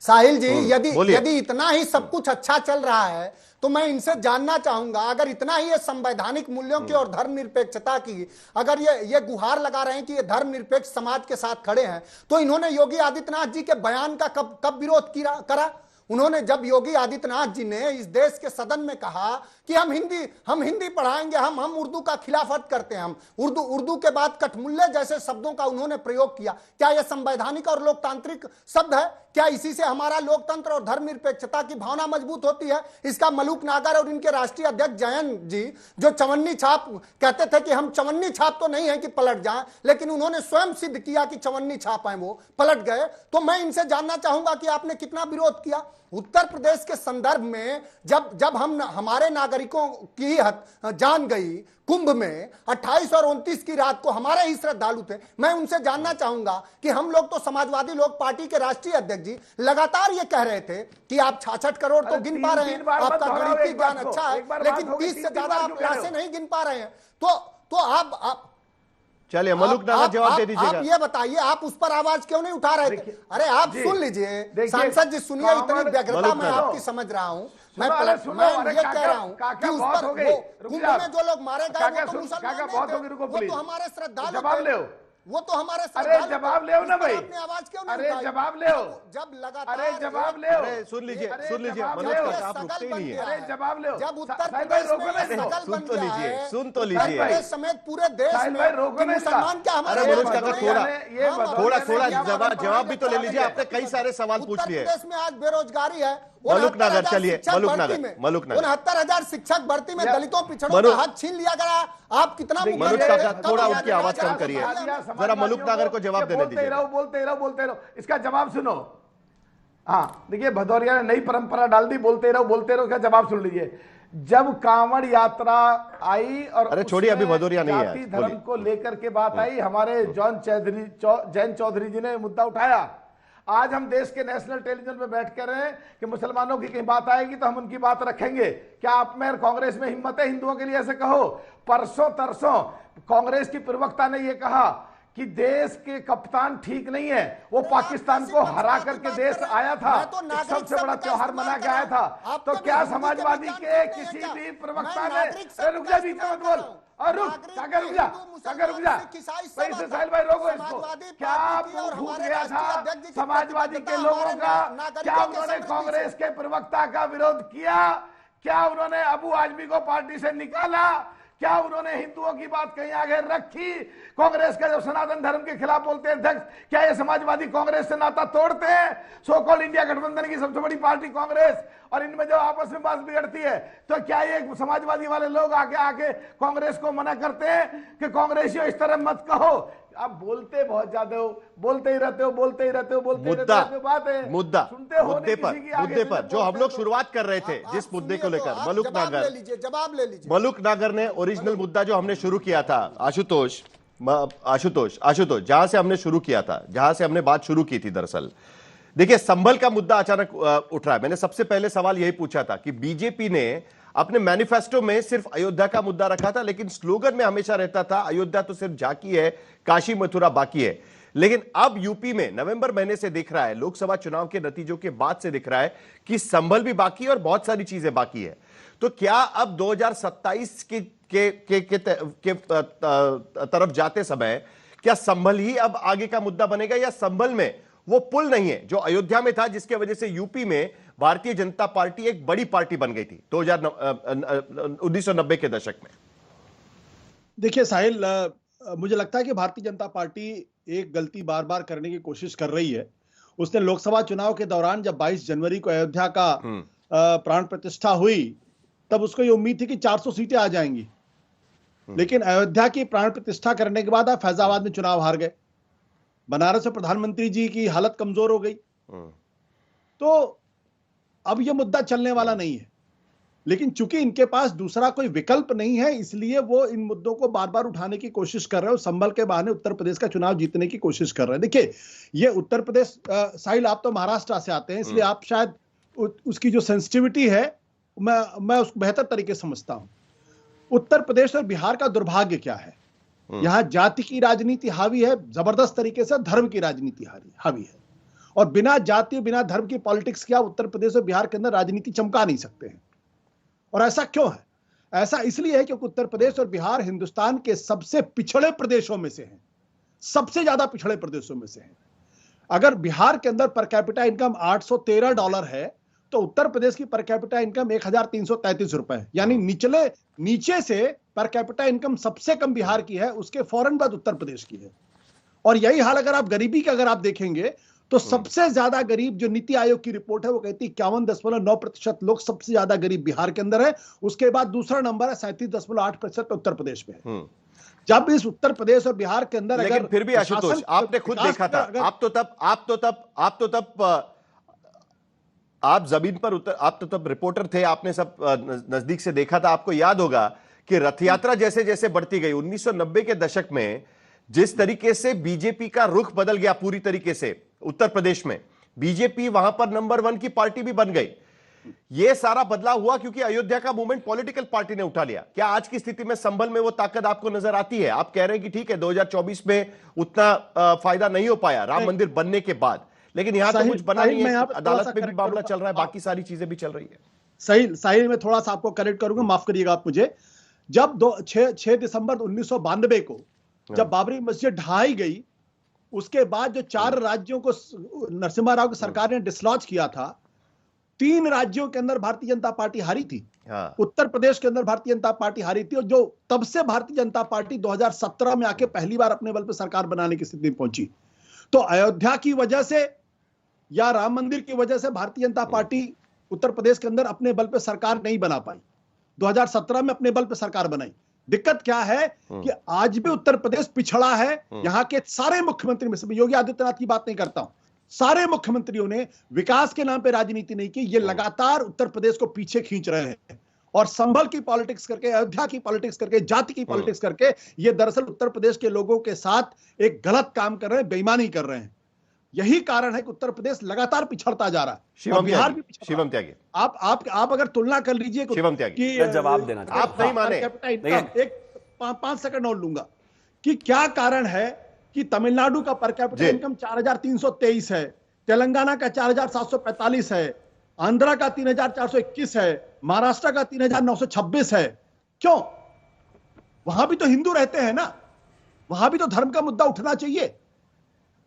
साहिल जी यदि इतना ही सब कुछ अच्छा चल रहा है तो मैं इनसे जानना चाहूंगा, अगर इतना ही ये संवैधानिक मूल्यों की और धर्मनिरपेक्षता की अगर ये गुहार लगा रहे हैं कि ये धर्मनिरपेक्ष समाज के साथ खड़े हैं, तो इन्होंने योगी आदित्यनाथ जी के बयान का कब विरोध करा? उन्होंने जब योगी आदित्यनाथ जी ने इस देश के सदन में कहा कि हम हिंदी पढ़ाएंगे, हम उर्दू का खिलाफत करते हैं, हम उर्दू के बाद कठमुल्ले जैसे शब्दों का उन्होंने प्रयोग किया, क्या यह संवैधानिक और लोकतांत्रिक शब्द है? क्या इसी से हमारा लोकतंत्र और धर्मनिरपेक्षता की भावना मजबूत होती है? इसका मलूक नागर और इनके राष्ट्रीय अध्यक्ष जयंत जी जो चवन्नी छाप कहते थे कि हम चवन्नी छाप तो नहीं है कि पलट जाएं, लेकिन उन्होंने स्वयं सिद्ध किया कि चवन्नी छाप है, वो पलट गए। तो मैं इनसे जानना चाहूंगा कि आपने कितना विरोध किया? उत्तर प्रदेश के संदर्भ में जब हमारे नागरिकों की जान गई कुंभ में 28 और 29 की रात को, हमारे ही श्रद्धालु थे, मैं उनसे जानना चाहूंगा कि हम लोग तो समाजवादी लोग पार्टी के राष्ट्रीय अध्यक्ष जी लगातार ये कह रहे थे कि आप 66 करोड़ तो गिन पा रहे हैं, आपका गणितीय ज्ञान अच्छा है, लेकिन 30 से ज्यादा आप कैसे नहीं गिन पा रहे हैं? तो आप चलिए मलूक नागर जवाब दे दीजिएगा। आप ये बताइए, आप उस पर आवाज क्यों नहीं उठा रहे थे? अरे आप सुन लीजिए सांसद जी, सुनिए, इतनी व्यग्रता मैं आपकी समझ रहा हूं। मैं ये कह रहा हूं कि उस पर कुंभ में जो लोग मारे गए वो तो मुसलमान नहीं थे, वो तो हमारे श्रद्धालु थे, वो तो हमारे जवाब ले ना भाई, अपनी आवाज क्यों नहीं अरे जवाब ले, जब लगातार जवाब ले, सुन लीजिए मनोज काका, आप रुकते ही नहीं है। अरे जवाब ले, जब उत्तर प्रदेश में सुन तो लीजिए समेत पूरे देश में मुसलमान क्या हमारे, मनोज काका थोड़ा जवाब भी तो ले लीजिए, आपने कई सारे सवाल पूछ लिए। प्रदेश में आज बेरोजगारी है, मलूक नागर चलिए, मलूक नागर 69,000 शिक्षक भर्ती में दलितों पिछड़ों का हक छीन लिया गया। आप कितना मनोज काका थोड़ा उनकी आवाज कम करिए, जरा मलूक नागर को जवाब देने दीजिए। बोलते रहो, इसका जवाब सुनो। हाँ देखिए, भदौरिया ने नई परंपरा डाल दी, बोलते रहो, इसका जवाब सुन लीजिए। जब कांवड़ यात्रा आई और अरे छोड़िए, अभी भदौरिया नहीं है, धर्म को लेकर के बात आई, हमारे जैन चौधरी जी ने मुद्दा उठाया। आज हम देश के नेशनल टेलीविजन पे बैठ कर रहे हैं कि मुसलमानों की कहीं बात आएगी तो हम उनकी बात रखेंगे। क्या आप में कांग्रेस में हिम्मत है हिंदुओं के लिए ऐसे कहो? परसों तरसों कांग्रेस की प्रवक्ता ने यह कहा कि देश के कप्तान ठीक नहीं है, वो पाकिस्तान को हरा करके देश आया था, सबसे बड़ा त्योहार मना के आया था। तो क्या समाजवादी के किसी भी प्रवक्ता ने, रुक जा बीच में मत बोल, और रुक जा साहिल भाई, रोको इसको। क्या भूल गया था समाजवादी के लोगों का? क्या उन्होंने कांग्रेस के प्रवक्ता का विरोध किया? क्या उन्होंने अबू आजमी को पार्टी से निकाला? क्या उन्होंने हिंदुओं की बात कहीं आगे रखी? कांग्रेस का जब सनातन धर्म के खिलाफ बोलते हैं अध्यक्ष, क्या ये समाजवादी कांग्रेस से नाता तोड़ते हैं? सो कॉल्ड इंडिया गठबंधन की सबसे बड़ी पार्टी कांग्रेस, और इनमें जो आपस में बात बिगड़ती है, तो क्या ये समाजवादी वाले लोग आके कांग्रेस को मना करते हैं कि कांग्रेसियों इस तरह मत कहो? आप बोलते बहुत ज्यादा हो, बोलते ही रहते हो, बोलते ही रहते हो, बोलते ही रहते हो। बात है मुद्दा सुनते हो मुद्दे पर जो हम लोग शुरुआत कर रहे थे, जिस मुद्दे को लेकर मलुक नागर जवाब ले लीजिए। मलुक नागर ने ओरिजिनल मुद्दा जो हमने शुरू किया था, आशुतोष जहां से हमने शुरू किया था, जहां से हमने बात शुरू की थी, दरअसल देखिए संभल का मुद्दा अचानक उठ रहा है। मैंने सबसे पहले सवाल यही पूछा था कि बीजेपी ने अपने मैनिफेस्टो में सिर्फ अयोध्या का मुद्दा रखा था, लेकिन स्लोगन में हमेशा रहता था अयोध्या तो सिर्फ झांकी है, काशी मथुरा बाकी है। लेकिन अब यूपी में नवंबर महीने से दिख रहा है, लोकसभा चुनाव के नतीजों के बाद से दिख रहा है कि संभल भी बाकी है और बहुत सारी चीजें बाकी है। तो क्या अब 2027 के तरफ जाते समय क्या संभल ही अब आगे का मुद्दा बनेगा, या संभल में वो पुल नहीं है जो अयोध्या में था, जिसके वजह से यूपी में भारतीय जनता पार्टी एक बड़ी पार्टी बन गई थी 1990 के दशक में? देखिए साहिल, मुझे लगता है कि भारतीय जनता पार्टी एक गलती बार बार करने की कोशिश कर रही है। उसने लोकसभा चुनाव के दौरान जब 22 जनवरी को अयोध्या का प्राण प्रतिष्ठा हुई, तब उसको ये उम्मीद थी कि 400 सीटें आ जाएंगी, लेकिन अयोध्या की प्राण प्रतिष्ठा करने के बाद आप फैजाबाद में चुनाव हार गए, बनारस में प्रधानमंत्री जी की हालत कमजोर हो गई। तो अब यह मुद्दा चलने वाला नहीं है, लेकिन चूंकि इनके पास दूसरा कोई विकल्प नहीं है, इसलिए वो इन मुद्दों को बार बार उठाने की कोशिश कर रहे हैं और संभल के बहाने उत्तर प्रदेश का चुनाव जीतने की कोशिश कर रहे हैं। देखिए ये उत्तर प्रदेश, साहिल आप तो महाराष्ट्र से आते हैं, इसलिए आप शायद उसकी जो सेंसिटिविटी है मैं उसको बेहतर तरीके से समझता हूं। उत्तर प्रदेश और बिहार का दुर्भाग्य क्या है, यहां जाति की राजनीति हावी है, जबरदस्त तरीके से धर्म की राजनीति हावी है, और बिना जाति बिना धर्म की पॉलिटिक्स के आप उत्तर प्रदेश और बिहार के अंदर राजनीति चमका नहीं सकते हैं। और ऐसा क्यों है? ऐसा इसलिए है क्योंकि उत्तर प्रदेश और बिहार हिंदुस्तान के सबसे पिछड़े प्रदेशों में से हैं, सबसे ज्यादा पिछड़े प्रदेशों में से हैं। अगर बिहार के अंदर पर कैपिटा इनकम $813 है, तो उत्तर प्रदेश की पर कैपिटा इनकम 1333 रुपए है, यानी नीचे से पर कैपिटा इनकम सबसे कम बिहार की है, उसके फौरन बाद उत्तर प्रदेश की है। और यही हाल अगर आप गरीबी का अगर आप देखेंगे तो सबसे ज्यादा गरीब, जो नीति आयोग की रिपोर्ट है वो कहती है 51.9% लोग सबसे ज्यादा गरीब बिहार के अंदर है, उसके बाद दूसरा नंबर है 37.8% पे उत्तर प्रदेश में है। जब इस उत्तर प्रदेश और बिहार के अंदर, लेकिन फिर भी आशुतोष आपने खुद देखा था, आप जमीन पर आप तो तब रिपोर्टर थे, आपने सब नजदीक से देखा था। आपको याद होगा कि रथ यात्रा जैसे जैसे बढ़ती गई 1990 के दशक में, जिस तरीके से बीजेपी का रुख बदल गया पूरी तरीके से उत्तर प्रदेश में, बीजेपी वहां पर नंबर 1 की पार्टी भी बन गई। यह सारा बदलाव हुआ क्योंकि अयोध्या का मूवमेंट पॉलिटिकल पार्टी ने उठा लिया। क्या आज की स्थिति में संभल में वो ताकत आपको नजर आती है? आप कह रहे हैं कि ठीक है 2024 में उतना फायदा नहीं हो पाया राम मंदिर बनने के बाद, लेकिन यहां तो कुछ बना नहीं है, अदालत में भी मामला चल रहा है, बाकी सारी चीजें भी चल रही है। साहिल मैं थोड़ा सा आपको करेक्ट करूंगा, माफ करिएगा आप मुझे। जब 6 दिसंबर 1992 को जब बाबरी मस्जिद ढहाई गई, उसके बाद जो 4 राज्यों को नरसिम्हा राव की सरकार ने डिसलॉज किया था, 3 राज्यों के अंदर भारतीय जनता पार्टी हारी थी। उत्तर प्रदेश के अंदर भारतीय जनता पार्टी हारी थी, और जो तब से भारतीय जनता पार्टी 2017 में आके पहली बार अपने बल पर सरकार बनाने की स्थिति में पहुंची। तो अयोध्या की वजह से या राम मंदिर की वजह से भारतीय जनता पार्टी उत्तर प्रदेश के अंदर अपने बल पर सरकार नहीं बना पाई। 2017 में अपने बल पर सरकार बनाई। दिक्कत क्या है कि आज भी उत्तर प्रदेश पिछड़ा है। यहां के सारे मुख्यमंत्री में से, योगी आदित्यनाथ की बात नहीं करता हूं, सारे मुख्यमंत्रियों ने विकास के नाम पे राजनीति नहीं की। ये लगातार उत्तर प्रदेश को पीछे खींच रहे हैं, और संभल की पॉलिटिक्स करके, अयोध्या की पॉलिटिक्स करके, जाति की पॉलिटिक्स करके ये दरअसल उत्तर प्रदेश के लोगों के साथ एक गलत काम कर रहे हैं, बेईमानी कर रहे हैं। यही कारण है कि उत्तर प्रदेश लगातार पिछड़ता जा रहा है, बिहार भी पिछड़ शिवम त्यागी, आप अगर तुलना कर लीजिए शिवम त्यागी, जवाब देना आप नहीं माने, एक 5 सेकंड और लूंगा कि क्या कारण है कि तमिलनाडु का पर कैपिटा इनकम 4323 है, तेलंगाना का 4745 है, आंध्रा का 3421 है, महाराष्ट्र का 3926 है। क्यों? वहां भी तो हिंदू रहते हैं ना, वहां भी तो धर्म का मुद्दा उठना चाहिए।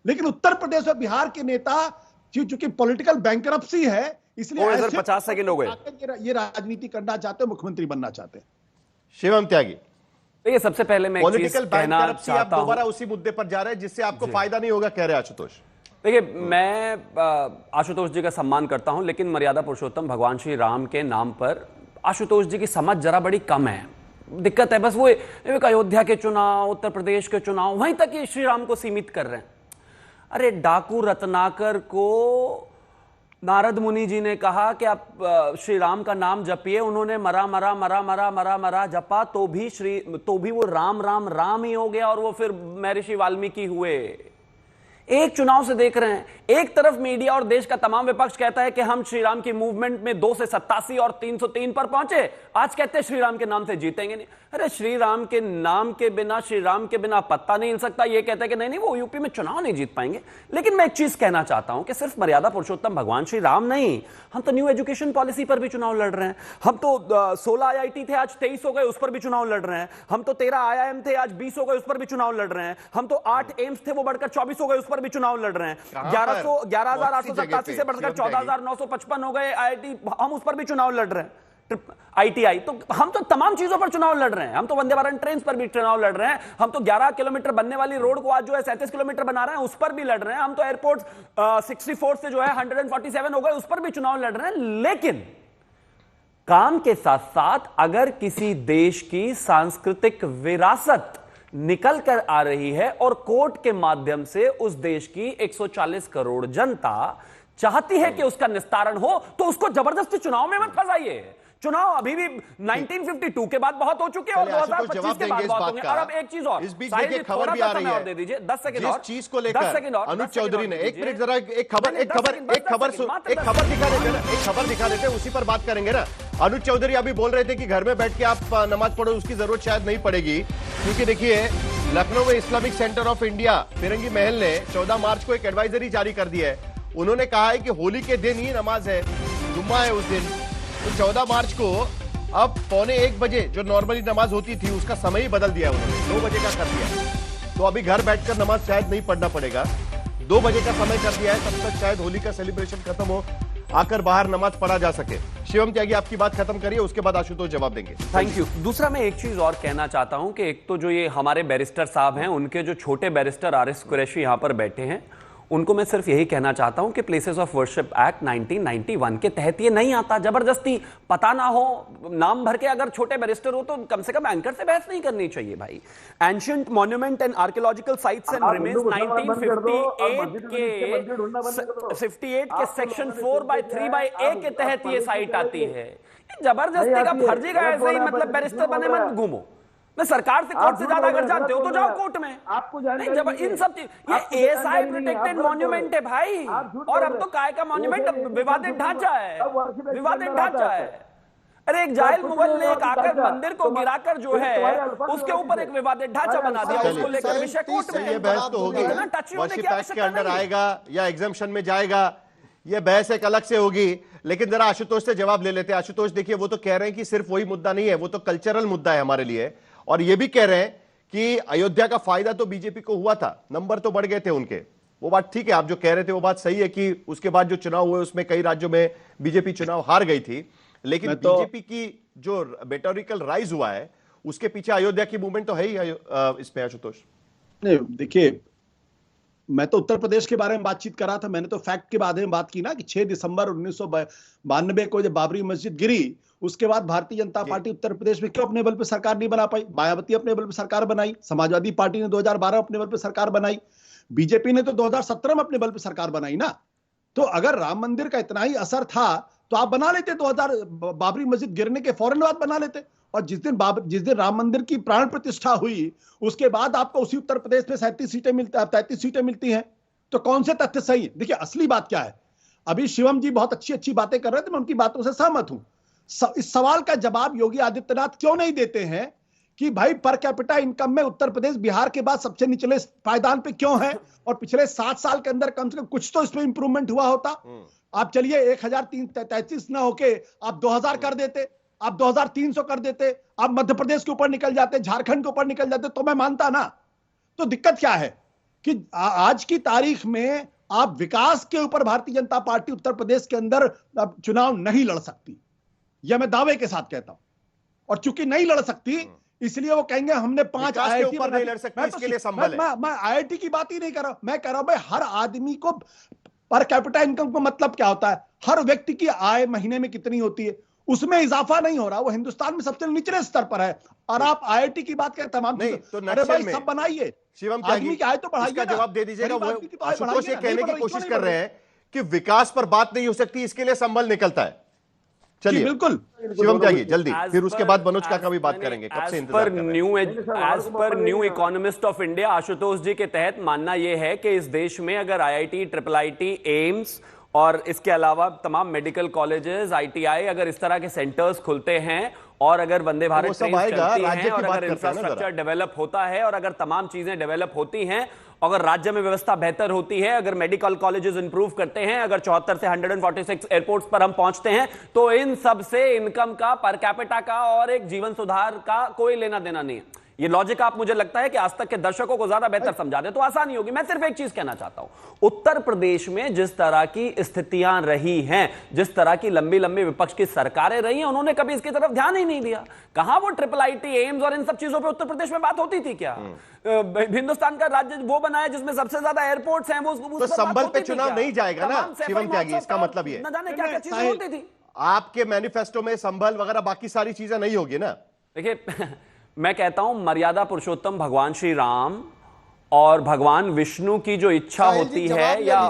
लेकिन उत्तर प्रदेश और बिहार के नेता चूंकि पॉलिटिकल बैंकरप्सी है, इसलिए 50 सेकंड हो गए, ये राजनीति करना चाहते हैं, मुख्यमंत्री बनना चाहते हैं। शिवम त्यागी, देखिए सबसे पहले मैं पॉलिटिकल बैंकरप्सी, आप दोबारा उसी मुद्दे पर जा रहे हैं जिससे आपको फायदा नहीं होगा, कह रहे आशुतोष। देखिए मैं आशुतोष जी का सम्मान करता हूं, लेकिन मर्यादा पुरुषोत्तम भगवान श्री राम के नाम पर आशुतोष जी की समझ जरा बड़ी कम है। दिक्कत है बस वो एक अयोध्या के चुनाव, उत्तर प्रदेश के चुनाव, वहीं तक ये श्री राम को सीमित कर रहे हैं। अरे डाकू रत्नाकर को नारद मुनि जी ने कहा कि आप श्री राम का नाम जपिए, उन्होंने मरा मरा मरा मरा मरा मरा जपा तो भी वो राम राम राम ही हो गया और वो फिर महर्षि वाल्मीकि हुए। एक चुनाव से देख रहे हैं, एक तरफ मीडिया और देश का तमाम विपक्ष कहता है कि हम श्री राम की मूवमेंट में 2 से 87 और 303 पर पहुंचे, आज कहते हैं श्री राम के नाम से जीतेंगे नहीं। अरे श्री राम के नाम के बिना, श्री राम के बिना पत्ता नहीं हिल सकता। ये कहता है कि नहीं वो यूपी में चुनाव नहीं जीत पाएंगे। लेकिन मैं एक चीज कहना चाहता हूं कि सिर्फ मर्यादा पुरुषोत्तम भगवान श्री राम नहीं, हम तो न्यू एजुकेशन पॉलिसी पर भी चुनाव लड़ रहे हैं। हम तो 16 IIT थे, आज 23 हो गए, उस पर भी चुनाव लड़ रहे हैं। हम तो 13 IIM थे, आज 20 हो गए, उस पर भी चुनाव लड़ रहे हैं। हम तो 8 एम्स थे, वो बढ़कर 24 हो गए, उस पर भी चुनाव लड़ रहे हैं। 11,887 से बढ़कर 14,955 हो गए IIT, हम उस पर भी चुनाव लड़ रहे हैं। ITI, तो हम तो तमाम चीजों पर चुनाव लड़ रहे हैं। हम तो वंदे भारत ट्रेन पर भी चुनाव लड़ रहे हैं। हम तो 11 किलोमीटर बनने वाली रोड को आज जो है 37 किलोमीटर बना रहे हैं, उस पर भी लड़ रहे हैं। हम तो एयरपोर्ट 64 से जो है 147 हो गए, उस पर भी चुनाव लड़ रहे हैं। लेकिन काम के साथ साथ अगर किसी देश की सांस्कृतिक विरासत निकल कर आ रही है और कोर्ट के माध्यम से उस देश की 140 करोड़ जनता चाहती है कि उसका निस्तारण हो, तो उसको जबरदस्ती चुनाव में मत फंसाइए। चुनाव अभी भी 1952 के बाद बहुत हो चुके हैं और 2025 के बाद बहुत होंगे। और अब एक चीज और, इस बीच देखिए खबर भी आ रही है, दे दीजिए 10 सेकंड और, जिस चीज को लेकर अनुज चौधरी ने, एक मिनट जरा, एक खबर दिखा देते हैं, उसी पर बात करेंगे ना। अनुज चौधरी अभी बोल रहे थे कि घर में बैठ के आप नमाज पढ़ो, उसकी जरूरत शायद नहीं पड़ेगी, क्योंकि देखिए लखनऊ में इस्लामिक सेंटर ऑफ इंडिया फिरंगी महल ने 14 मार्च को एक एडवाइजरी जारी कर दी है। उन्होंने कहा है कि होली के दिन ही नमाज है, जुम्मा है उस दिन, तो 14 मार्च को अब 12:45 बजे जो नॉर्मली नमाज होती थी उसका समय ही बदल दिया उन्होंने, 2 बजे का कर दिया। तो अभी घर बैठकर नमाज शायद नहीं पढ़ना पड़ेगा, 2 बजे का समय कर दिया है, तब तक शायद होली का सेलिब्रेशन खत्म हो, आकर बाहर नमाज पढ़ा जा सके। शिवम त्यागी आपकी बात खत्म करिए, उसके बाद आशुतोष जवाब देंगे। Thank you. दूसरा मैं एक चीज और कहना चाहता हूं कि एक तो जो ये हमारे बैरिस्टर साहब हैं, उनके जो छोटे बैरिस्टर आरिफ कुरैशी यहां पर बैठे हैं, उनको मैं सिर्फ यही कहना चाहता हूं कि प्लेसेस ऑफ वर्शिप एक्ट 1991 के तहत ये नहीं आता। जबरदस्ती पता ना हो, नाम भर के अगर छोटे बैरिस्टर हो तो कम से कम एंकर से बहस नहीं करनी चाहिए भाई। Ancient monument and archaeological sites and remains 1958 के सेक्शन 4/3/A के तहत ये साइट आती है। जबरदस्ती का फर्जी का ऐसे ही मतलब बैरिस्टर बने मत घूमो। मैं सरकार से कोर्ट से ज्यादा अगर जानते हो तो जाओ कोर्ट में। आपको नहीं, जब इन सब चीज, ये ASI प्रोटेक्टेड मॉन्यूमेंट है भाई, और अब तो काय का मॉन्यूमेंट विवादित ढांचा है, विवादित ढांचा है। अरे एक जाहिल मुगल ने एक आकर मंदिर को गिराकर जो है उसके ऊपर एक विवादित ढांचा बना दिया, उसको लेकर विषय कोर्ट में। ये बहस तो होगी, वर्शिप एक्ट के अंडर आएगा या एग्जम्पशन में जाएगा, ये बहस एक अलग से होगी। लेकिन जरा आशुतोष से जवाब ले लेते हैं। आशुतोष देखिए, वो तो कह रहे हैं कि सिर्फ वही मुद्दा नहीं है, वो तो कल्चरल मुद्दा है हमारे लिए, और ये भी कह रहे हैं कि अयोध्या का फायदा तो बीजेपी को हुआ था, नंबर तो बढ़ गए थे उनके। वो बात ठीक है, आप जो कह रहे थे वो बात सही है कि उसके बाद जो चुनाव हुए उसमें कई राज्यों में बीजेपी चुनाव हार गई थी, लेकिन बीजेपी की जो रेटोरिकल राइज हुआ है उसके पीछे अयोध्या की मूवमेंट तो है ही इसमें। आशुतोष नहीं, देखिए मैं तो उत्तर प्रदेश के बारे में बातचीत कर रहा था, मैंने तो फैक्ट के बारे में बात की ना कि 6 दिसंबर 1992 को जब बाबरी मस्जिद गिरी, उसके बाद भारतीय जनता पार्टी उत्तर प्रदेश में क्यों अपने बल पे सरकार नहीं बना पाई। मायावती अपने बल पे सरकार बनाई, समाजवादी पार्टी ने 2012 अपने बल पे सरकार बनाई, बीजेपी ने तो 2017 में अपने बल पे सरकार बनाई ना। तो अगर राम मंदिर का इतना ही असर था तो आप बना लेते, 2000 बाबरी मस्जिद गिरने के फौरन बाद बना लेते। और जिस दिन राम मंदिर की प्राण प्रतिष्ठा हुई उसके बाद आपको उसी उत्तर प्रदेश में 33 सीटें मिलती हैं। तो कौन से तथ्य सही है? देखिए असली बात क्या है, अभी शिवम जी बहुत अच्छी बातें कर रहे थे, मैं उनकी बातों से सहमत हूं। इस सवाल का जवाब योगी आदित्यनाथ क्यों नहीं देते हैं कि भाई पर कैपिटा इनकम में उत्तर प्रदेश बिहार के बाद सबसे निचले पायदान पे क्यों है, और पिछले 7 साल के अंदर कम से कम कुछ तो इसमें इंप्रूवमेंट हुआ होता। आप चलिए 1033 ना होके आप 2000 कर देते, आप 2300 कर देते, आप मध्य प्रदेश के ऊपर निकल जाते, झारखंड के ऊपर निकल जाते, तो मैं मानता ना। तो दिक्कत क्या है कि आज की तारीख में आप विकास के ऊपर भारतीय जनता पार्टी उत्तर प्रदेश के अंदर चुनाव नहीं लड़ सकती, यह मैं दावे के साथ कहता हूं। और चूंकि नहीं लड़ सकती इसलिए वो कहेंगे हमने 5 IIT पर नहीं लड़ सकती, इसके लिए संभल है। मैं IIT की बात ही नहीं कर रहा, मैं कह रहा हूं भाई हर आदमी को पर कैपिटा इनकम का मतलब क्या होता है, हर व्यक्ति की आय महीने में कितनी होती है, उसमें इजाफा नहीं हो रहा, वो हिंदुस्तान में सबसे निचले स्तर पर है। और आप आईआईटी की बात करें तमाम नहीं तो अरे भाई सब बनाइए, शिवम आदमी की आय तो बढ़ाइए, इसका जवाब दे दीजिएगा। वो तो आशुतोष ये कहने की कोशिश कर रहे हैं कि विकास पर बात नहीं हो सकती, इसके लिए संभल निकलता है। चलिए बिल्कुल शिवम त्यागी जल्दी, फिर उसके बाद मनोज काका भी बात करेंगे। कब से इंतजार कर रहे हैं? As per new economist of India Ashutosh ji के तहत मानना यह है कि इस देश में अगर आईआईटी, ट्रिपल आईटी, एम्स और इसके अलावा तमाम मेडिकल कॉलेजेस, आईटीआई, अगर इस तरह के सेंटर्स खुलते हैं और अगर वंदे भारत ट्रेन चलती हैं और अगर इंफ्रास्ट्रक्चर डेवलप होता है और अगर तमाम चीजें डेवलप होती हैं, अगर राज्य में व्यवस्था बेहतर होती है, अगर मेडिकल कॉलेजेस इंप्रूव करते हैं, अगर 74 से 146 एयरपोर्ट्स पर हम पहुंचते हैं, तो इन सब से इनकम का, पर कैपिटा का और एक जीवन सुधार का कोई लेना देना नहीं है। ये लॉजिक आप, मुझे लगता है कि आज तक के दर्शकों को ज्यादा बेहतर समझा दे तो आसानी होगी। मैं सिर्फ एक चीज कहना चाहता हूं, उत्तर प्रदेश में जिस तरह की स्थितियां रही हैं, जिस तरह की लंबी लंबी विपक्ष की सरकारें रही हैं, उन्होंने कभी इसकी तरफ ध्यान ही नहीं दिया। कहां वो ट्रिपल आईटी, एम्स और इन सब चीजों पे उत्तर प्रदेश में बात होती थी क्या? हिंदुस्तान का राज्य वो बनाया जिसमें सबसे ज्यादा एयरपोर्ट्स हैं, वो तो संभल पे चुनाव नहीं जाएगा ना शिवम त्यागी, इसका मतलब ये न जाने क्या क्या चीजें होती थी। आपके मैनिफेस्टो में संभल वगैरह बाकी सारी चीजें नहीं होगी ना। देखिए मैं कहता हूं मर्यादा पुरुषोत्तम भगवान श्री राम और भगवान विष्णु की जो इच्छा होती है या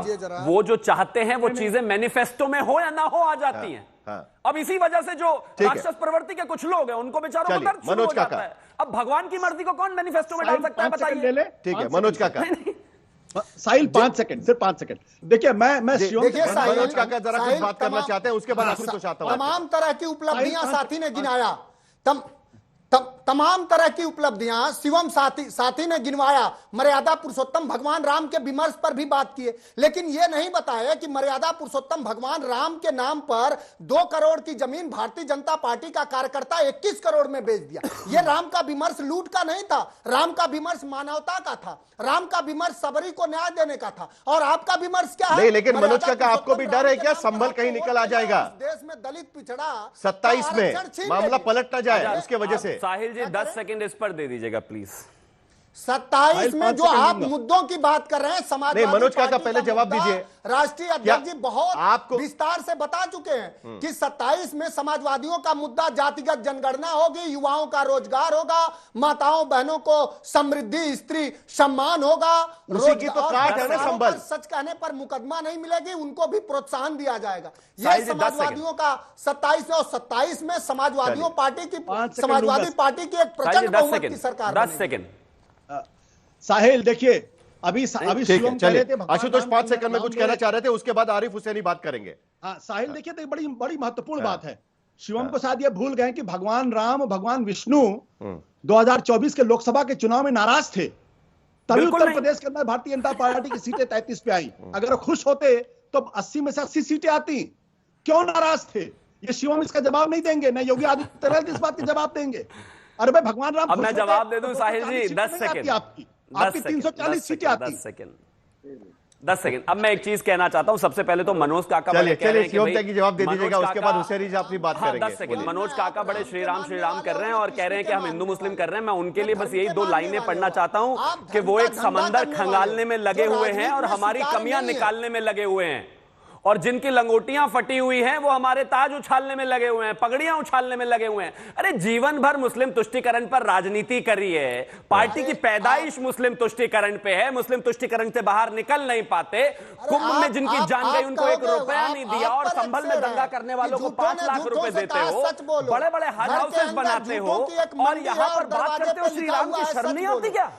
वो जो चाहते हैं वो चीजें मैनिफेस्टो में हो या ना हो आ जाती हैं। अब इसी वजह से जो राक्षस प्रवृत्ति के कुछ लोग हैं उनको बेचारों को दर्द शुरू हो जाता है। अब भगवान की मर्जी को कौन मैनिफेस्टो में डाल सकता है बताइए? ठीक है मनोज काका। साहिल 5 सेकंड, सिर्फ 5 सेकंड। देखिए मैं मनोज काका जरा कुछ बात करना चाहते हैं, उसके बाद आशुतोष आता हूं। तमाम तरह की उपलब्धियां साथी ने गिनाया, तमाम तरह की उपलब्धियां शिवम साथी ने गिनवाया, मर्यादा पुरुषोत्तम भगवान राम के विमर्श पर भी बात किए, लेकिन यह नहीं बताया कि मर्यादा पुरुषोत्तम भगवान राम के नाम पर 2 करोड़ की जमीन भारतीय जनता पार्टी का कार्यकर्ता 21 करोड़ में बेच दिया। यह राम का विमर्श लूट का नहीं था, राम का विमर्श मानवता का था, राम का विमर्श सबरी को न्याय देने का था। और आपका विमर्श क्या है? नहीं, लेकिन मनोज काका आपको भी डर है क्या संभल कहीं निकल आ जाएगा? देश में दलित पिछड़ा 27 में मामला पलट ना जाए उसके वजह से। साहिल जी 10 सेकंड इस पर दे दीजिएगा प्लीज। 27 में जो आप मुद्दों की बात कर रहे हैं, समाजवादी मनोज काका पहले जवाब दीजिए। राष्ट्रीय अध्यक्ष जी बहुत विस्तार से बता चुके हैं कि 27 में समाजवादियों का मुद्दा जातिगत जनगणना होगी, युवाओं का रोजगार होगा, माताओं बहनों को समृद्धि, स्त्री सम्मान होगा, उसी की तो काट है ना संभल। सच कहने पर मुकदमा नहीं मिलेगी, उनको भी प्रोत्साहन दिया जाएगा। यह समाजवादियों का 27 में, और 27 में समाजवादी पार्टी की एक प्रचंड बहुमत की सरकार। 10 सेकंड साहिल देखिए अभी शिवम कह रहे थे, आशुतोष 5 सेकंड में कुछ कहना चाह रहे थे, उसके बाद आरिफ हुसैनी बात करेंगे। हाँ साहिल देखिए, तो बड़ी बड़ी महत्वपूर्ण बात है। शिवम को शायद ये भूल गए कि भगवान राम, भगवान विष्णु 2024 के लोकसभा के चुनाव में नाराज थे, तभी उत्तर प्रदेश के अंदर भारतीय जनता पार्टी की सीटें 33 पे आई। अगर खुश होते तो 80 में से 80 सीटें आती। क्यों नाराज थे? ये शिवम इसका जवाब नहीं देंगे, न योगी आदित्यनाथ इस बात के जवाब देंगे। अरे भाई भगवान राम, अब मैं जवाब दे दूं साहिल जी, 10 सेकंड आपकी 340 सीटें आती। 10 सेकंड। अब मैं एक चीज कहना चाहता हूं, सबसे पहले तो मनोज काका बड़े कह रहे हैं कि भाई जवाब दे दीजिएगा, उसके बाद हुसैनी जी अपनी बात करेंगे। 10 सेकंड। मनोज काका बड़े श्री राम कर रहे हैं और कह रहे हैं कि हम हिंदू मुस्लिम कर रहे हैं। मैं उनके लिए बस यही 2 लाइनें पढ़ना चाहता हूं कि वो एक समंदर खंगालने में लगे हुए हैं और हमारी कमियां निकालने में लगे हुए हैं, और जिनकी लंगोटियां फटी हुई हैं वो हमारे ताज उछालने में लगे हुए हैं, पगड़ियां उछालने में लगे हुए हैं। अरे जीवन भर मुस्लिम तुष्टीकरण पर राजनीति करी है, पार्टी की पैदाइश मुस्लिम तुष्टीकरण पे है, मुस्लिम तुष्टीकरण से बाहर निकल नहीं पाते। कुंभ में जिनकी जान गई उनको 1 रुपया नहीं दिया, और संभल में दंगा करने वालों को 5 लाख रुपए देते हो, बड़े बड़े हज हाउसेस बनाते हो, और यहाँ पर बात करते हो श्री राम की। शर्म नहीं आती क्या?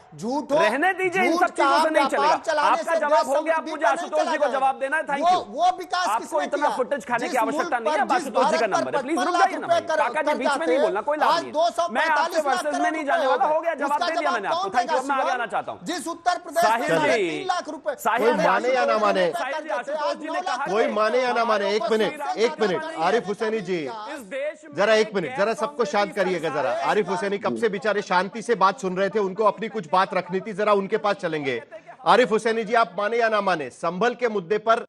रहने दीजिए, इन सब चीजों से नहीं चलेगा। आपका जवाब हो गया, मुझे आशुतोष जी को जवाब देना है। Thank you. आपको इतना फुटेज खाने की आवश्यकता नहीं है। आशुतोष जी का नंबर है, प्लीज रुक जाइए ना। काका जी बीच में नहीं बोलना, कोई लाभ नहीं है। मैं आपसे वर्सेस में नहीं जाने वाला, हो गया, जवाब दे दिया मैंने आपको। Thank you. मैं आगे आना चाहता हूं। जिस उत्तर प्रदेश साहिल जी, 3 लाख रुपए, कोई माने या ना माने, आशुतोष जी ने कहा कोई माने या ना माने, एक मिनट आरिफ हुसैनी जी, जरा 1 मिनट, जरा सबको शांत करिएगा जरा। आरिफ हुसैनी कब से बेचारे शांति से बात सुन रहे थे, उनको अपनी कुछ बात रखनी थी, जरा उनके पास चलेंगे। आरिफ हुसैनी जी, आप माने या ना माने, संभल के मुद्दे पर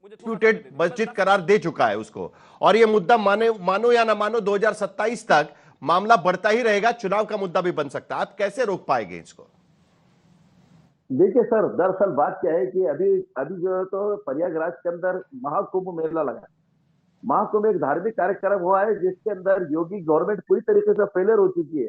डिस्प्यूटेड मस्जिद करार दे चुका है उसको, और ये मुद्दा मानो या ना मानो 2027 तक मामला बढ़ता ही रहेगा, चुनाव का मुद्दा भी बन सकता है। आप कैसे रोक पाएंगे इसको? देखिए सर, दरअसल बात क्या है कि अभी जो है तो प्रयागराज के अंदर महाकुंभ मेला लगा, महाकुंभ एक धार्मिक कार्यक्रम हुआ है जिसके अंदर योगी गवर्नमेंट पूरी तरीके से फेलियर हो चुकी है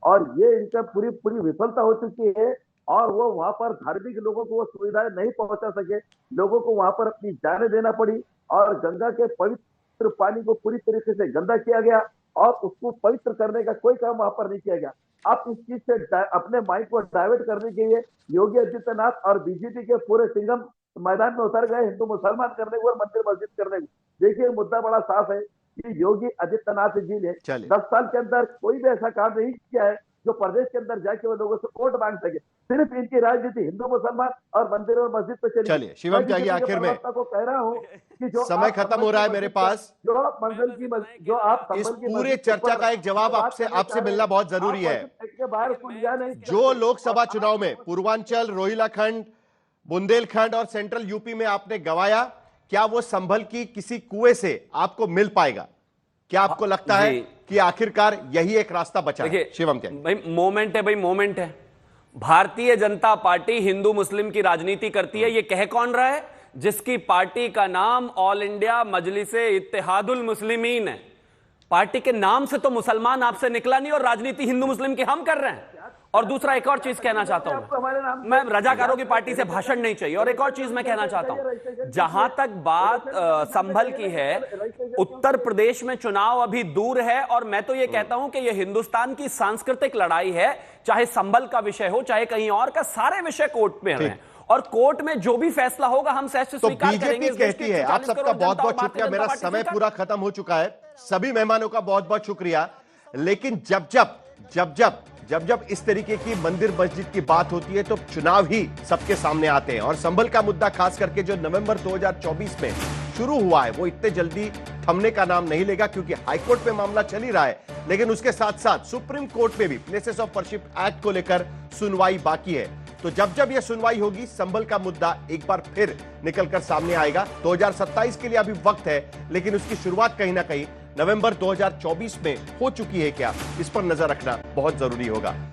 और ये इनका पूरी पूरी विफलता हो चुकी है और वो वहां पर धार्मिक लोगों को वो सुविधाएं नहीं पहुंचा सके। लोगों को वहां पर अपनी जानें देना पड़ी और गंगा के पवित्र पानी को पूरी तरीके से गंदा किया गया और उसको पवित्र करने का कोई काम वहां पर नहीं किया गया। अब इस चीज से अपने माइंड को डाइवर्ट करने के लिए योगी आदित्यनाथ और बीजेपी के पूरे सिंघम मैदान में उतर गए हिंदू मुसलमान करने को और मंदिर मस्जिद करने को। देखिए मुद्दा बड़ा साफ है कि योगी आदित्यनाथ जी ने 10 साल के अंदर कोई भी ऐसा काम नहीं किया है जो प्रदेश के अंदर जाके वो लोगों से वोट मांग सके। सिर्फ इनकी राजनीति हिंदू मुसलमान और मंदिर और मस्जिद पे चली। चलिए शिवम त्यागी, आखिर में को कह रहा हूँ कि जो समय खत्म हो रहा है मेरे पास, जो मंजिल की जो आप इस पूरे चर्चा का एक जवाब आपसे मिलना बहुत जरूरी है। जो लोकसभा चुनाव में पूर्वांचल, रोहिलाखंड, बुंदेलखंड और सेंट्रल यूपी में आपने गंवाया, क्या वो संभल की किसी कुएं से आपको मिल पाएगा? क्या आपको लगता है कि आखिरकार यही एक रास्ता बचा है? शिवम त्यागी भाई मोमेंट है। भारतीय जनता पार्टी हिंदू मुस्लिम की राजनीति करती है, ये कह कौन रहा है? जिसकी पार्टी का नाम ऑल इंडिया मजलिसे इत्तेहादुल मुस्लिमीन है। पार्टी के नाम से तो मुसलमान आपसे निकला नहीं और राजनीति हिंदू मुस्लिम की हम कर रहे हैं। और दूसरा एक और चीज कहना चाहता हूं मैं रजाकारों की पार्टी से भाषण नहीं चाहिए। और एक और चीज मैं कहना चाहता हूं, जहां तक बात संभल की है, उत्तर प्रदेश में चुनाव अभी दूर है और मैं तो ये कहता हूं कि यह हिंदुस्तान की सांस्कृतिक लड़ाई है। चाहे संभल का विषय हो चाहे कहीं और का, सारे विषय कोर्ट में हैं और कोर्ट में जो भी फैसला होगा हम सहर्ष स्वीकार करेंगे। बीजेपी कहती है, आप सबका बहुत बहुत शुक्रिया, मेरा समय पूरा खत्म हो चुका है। सभी मेहमानों का बहुत बहुत शुक्रिया। लेकिन जब इस तरीके की मंदिर मस्जिद की बात होती है तो चुनाव ही सबके सामने आते हैं और संभल का मुद्दा खास करके जो नवंबर 2024 में शुरू हुआ है वो इतने जल्दी थमने का नाम नहीं लेगा, क्योंकि हाईकोर्ट में मामला चल ही रहा है। लेकिन उसके साथ साथ सुप्रीम कोर्ट में भी प्लेसेस ऑफ वर्शिप एक्ट को लेकर सुनवाई बाकी है। तो जब यह सुनवाई होगी, संभल का मुद्दा एक बार फिर निकलकर सामने आएगा। 2027 के लिए अभी वक्त है, लेकिन उसकी शुरुआत कहीं ना कहीं नवंबर 2024 में हो चुकी है क्या, इस पर नजर रखना बहुत जरूरी होगा।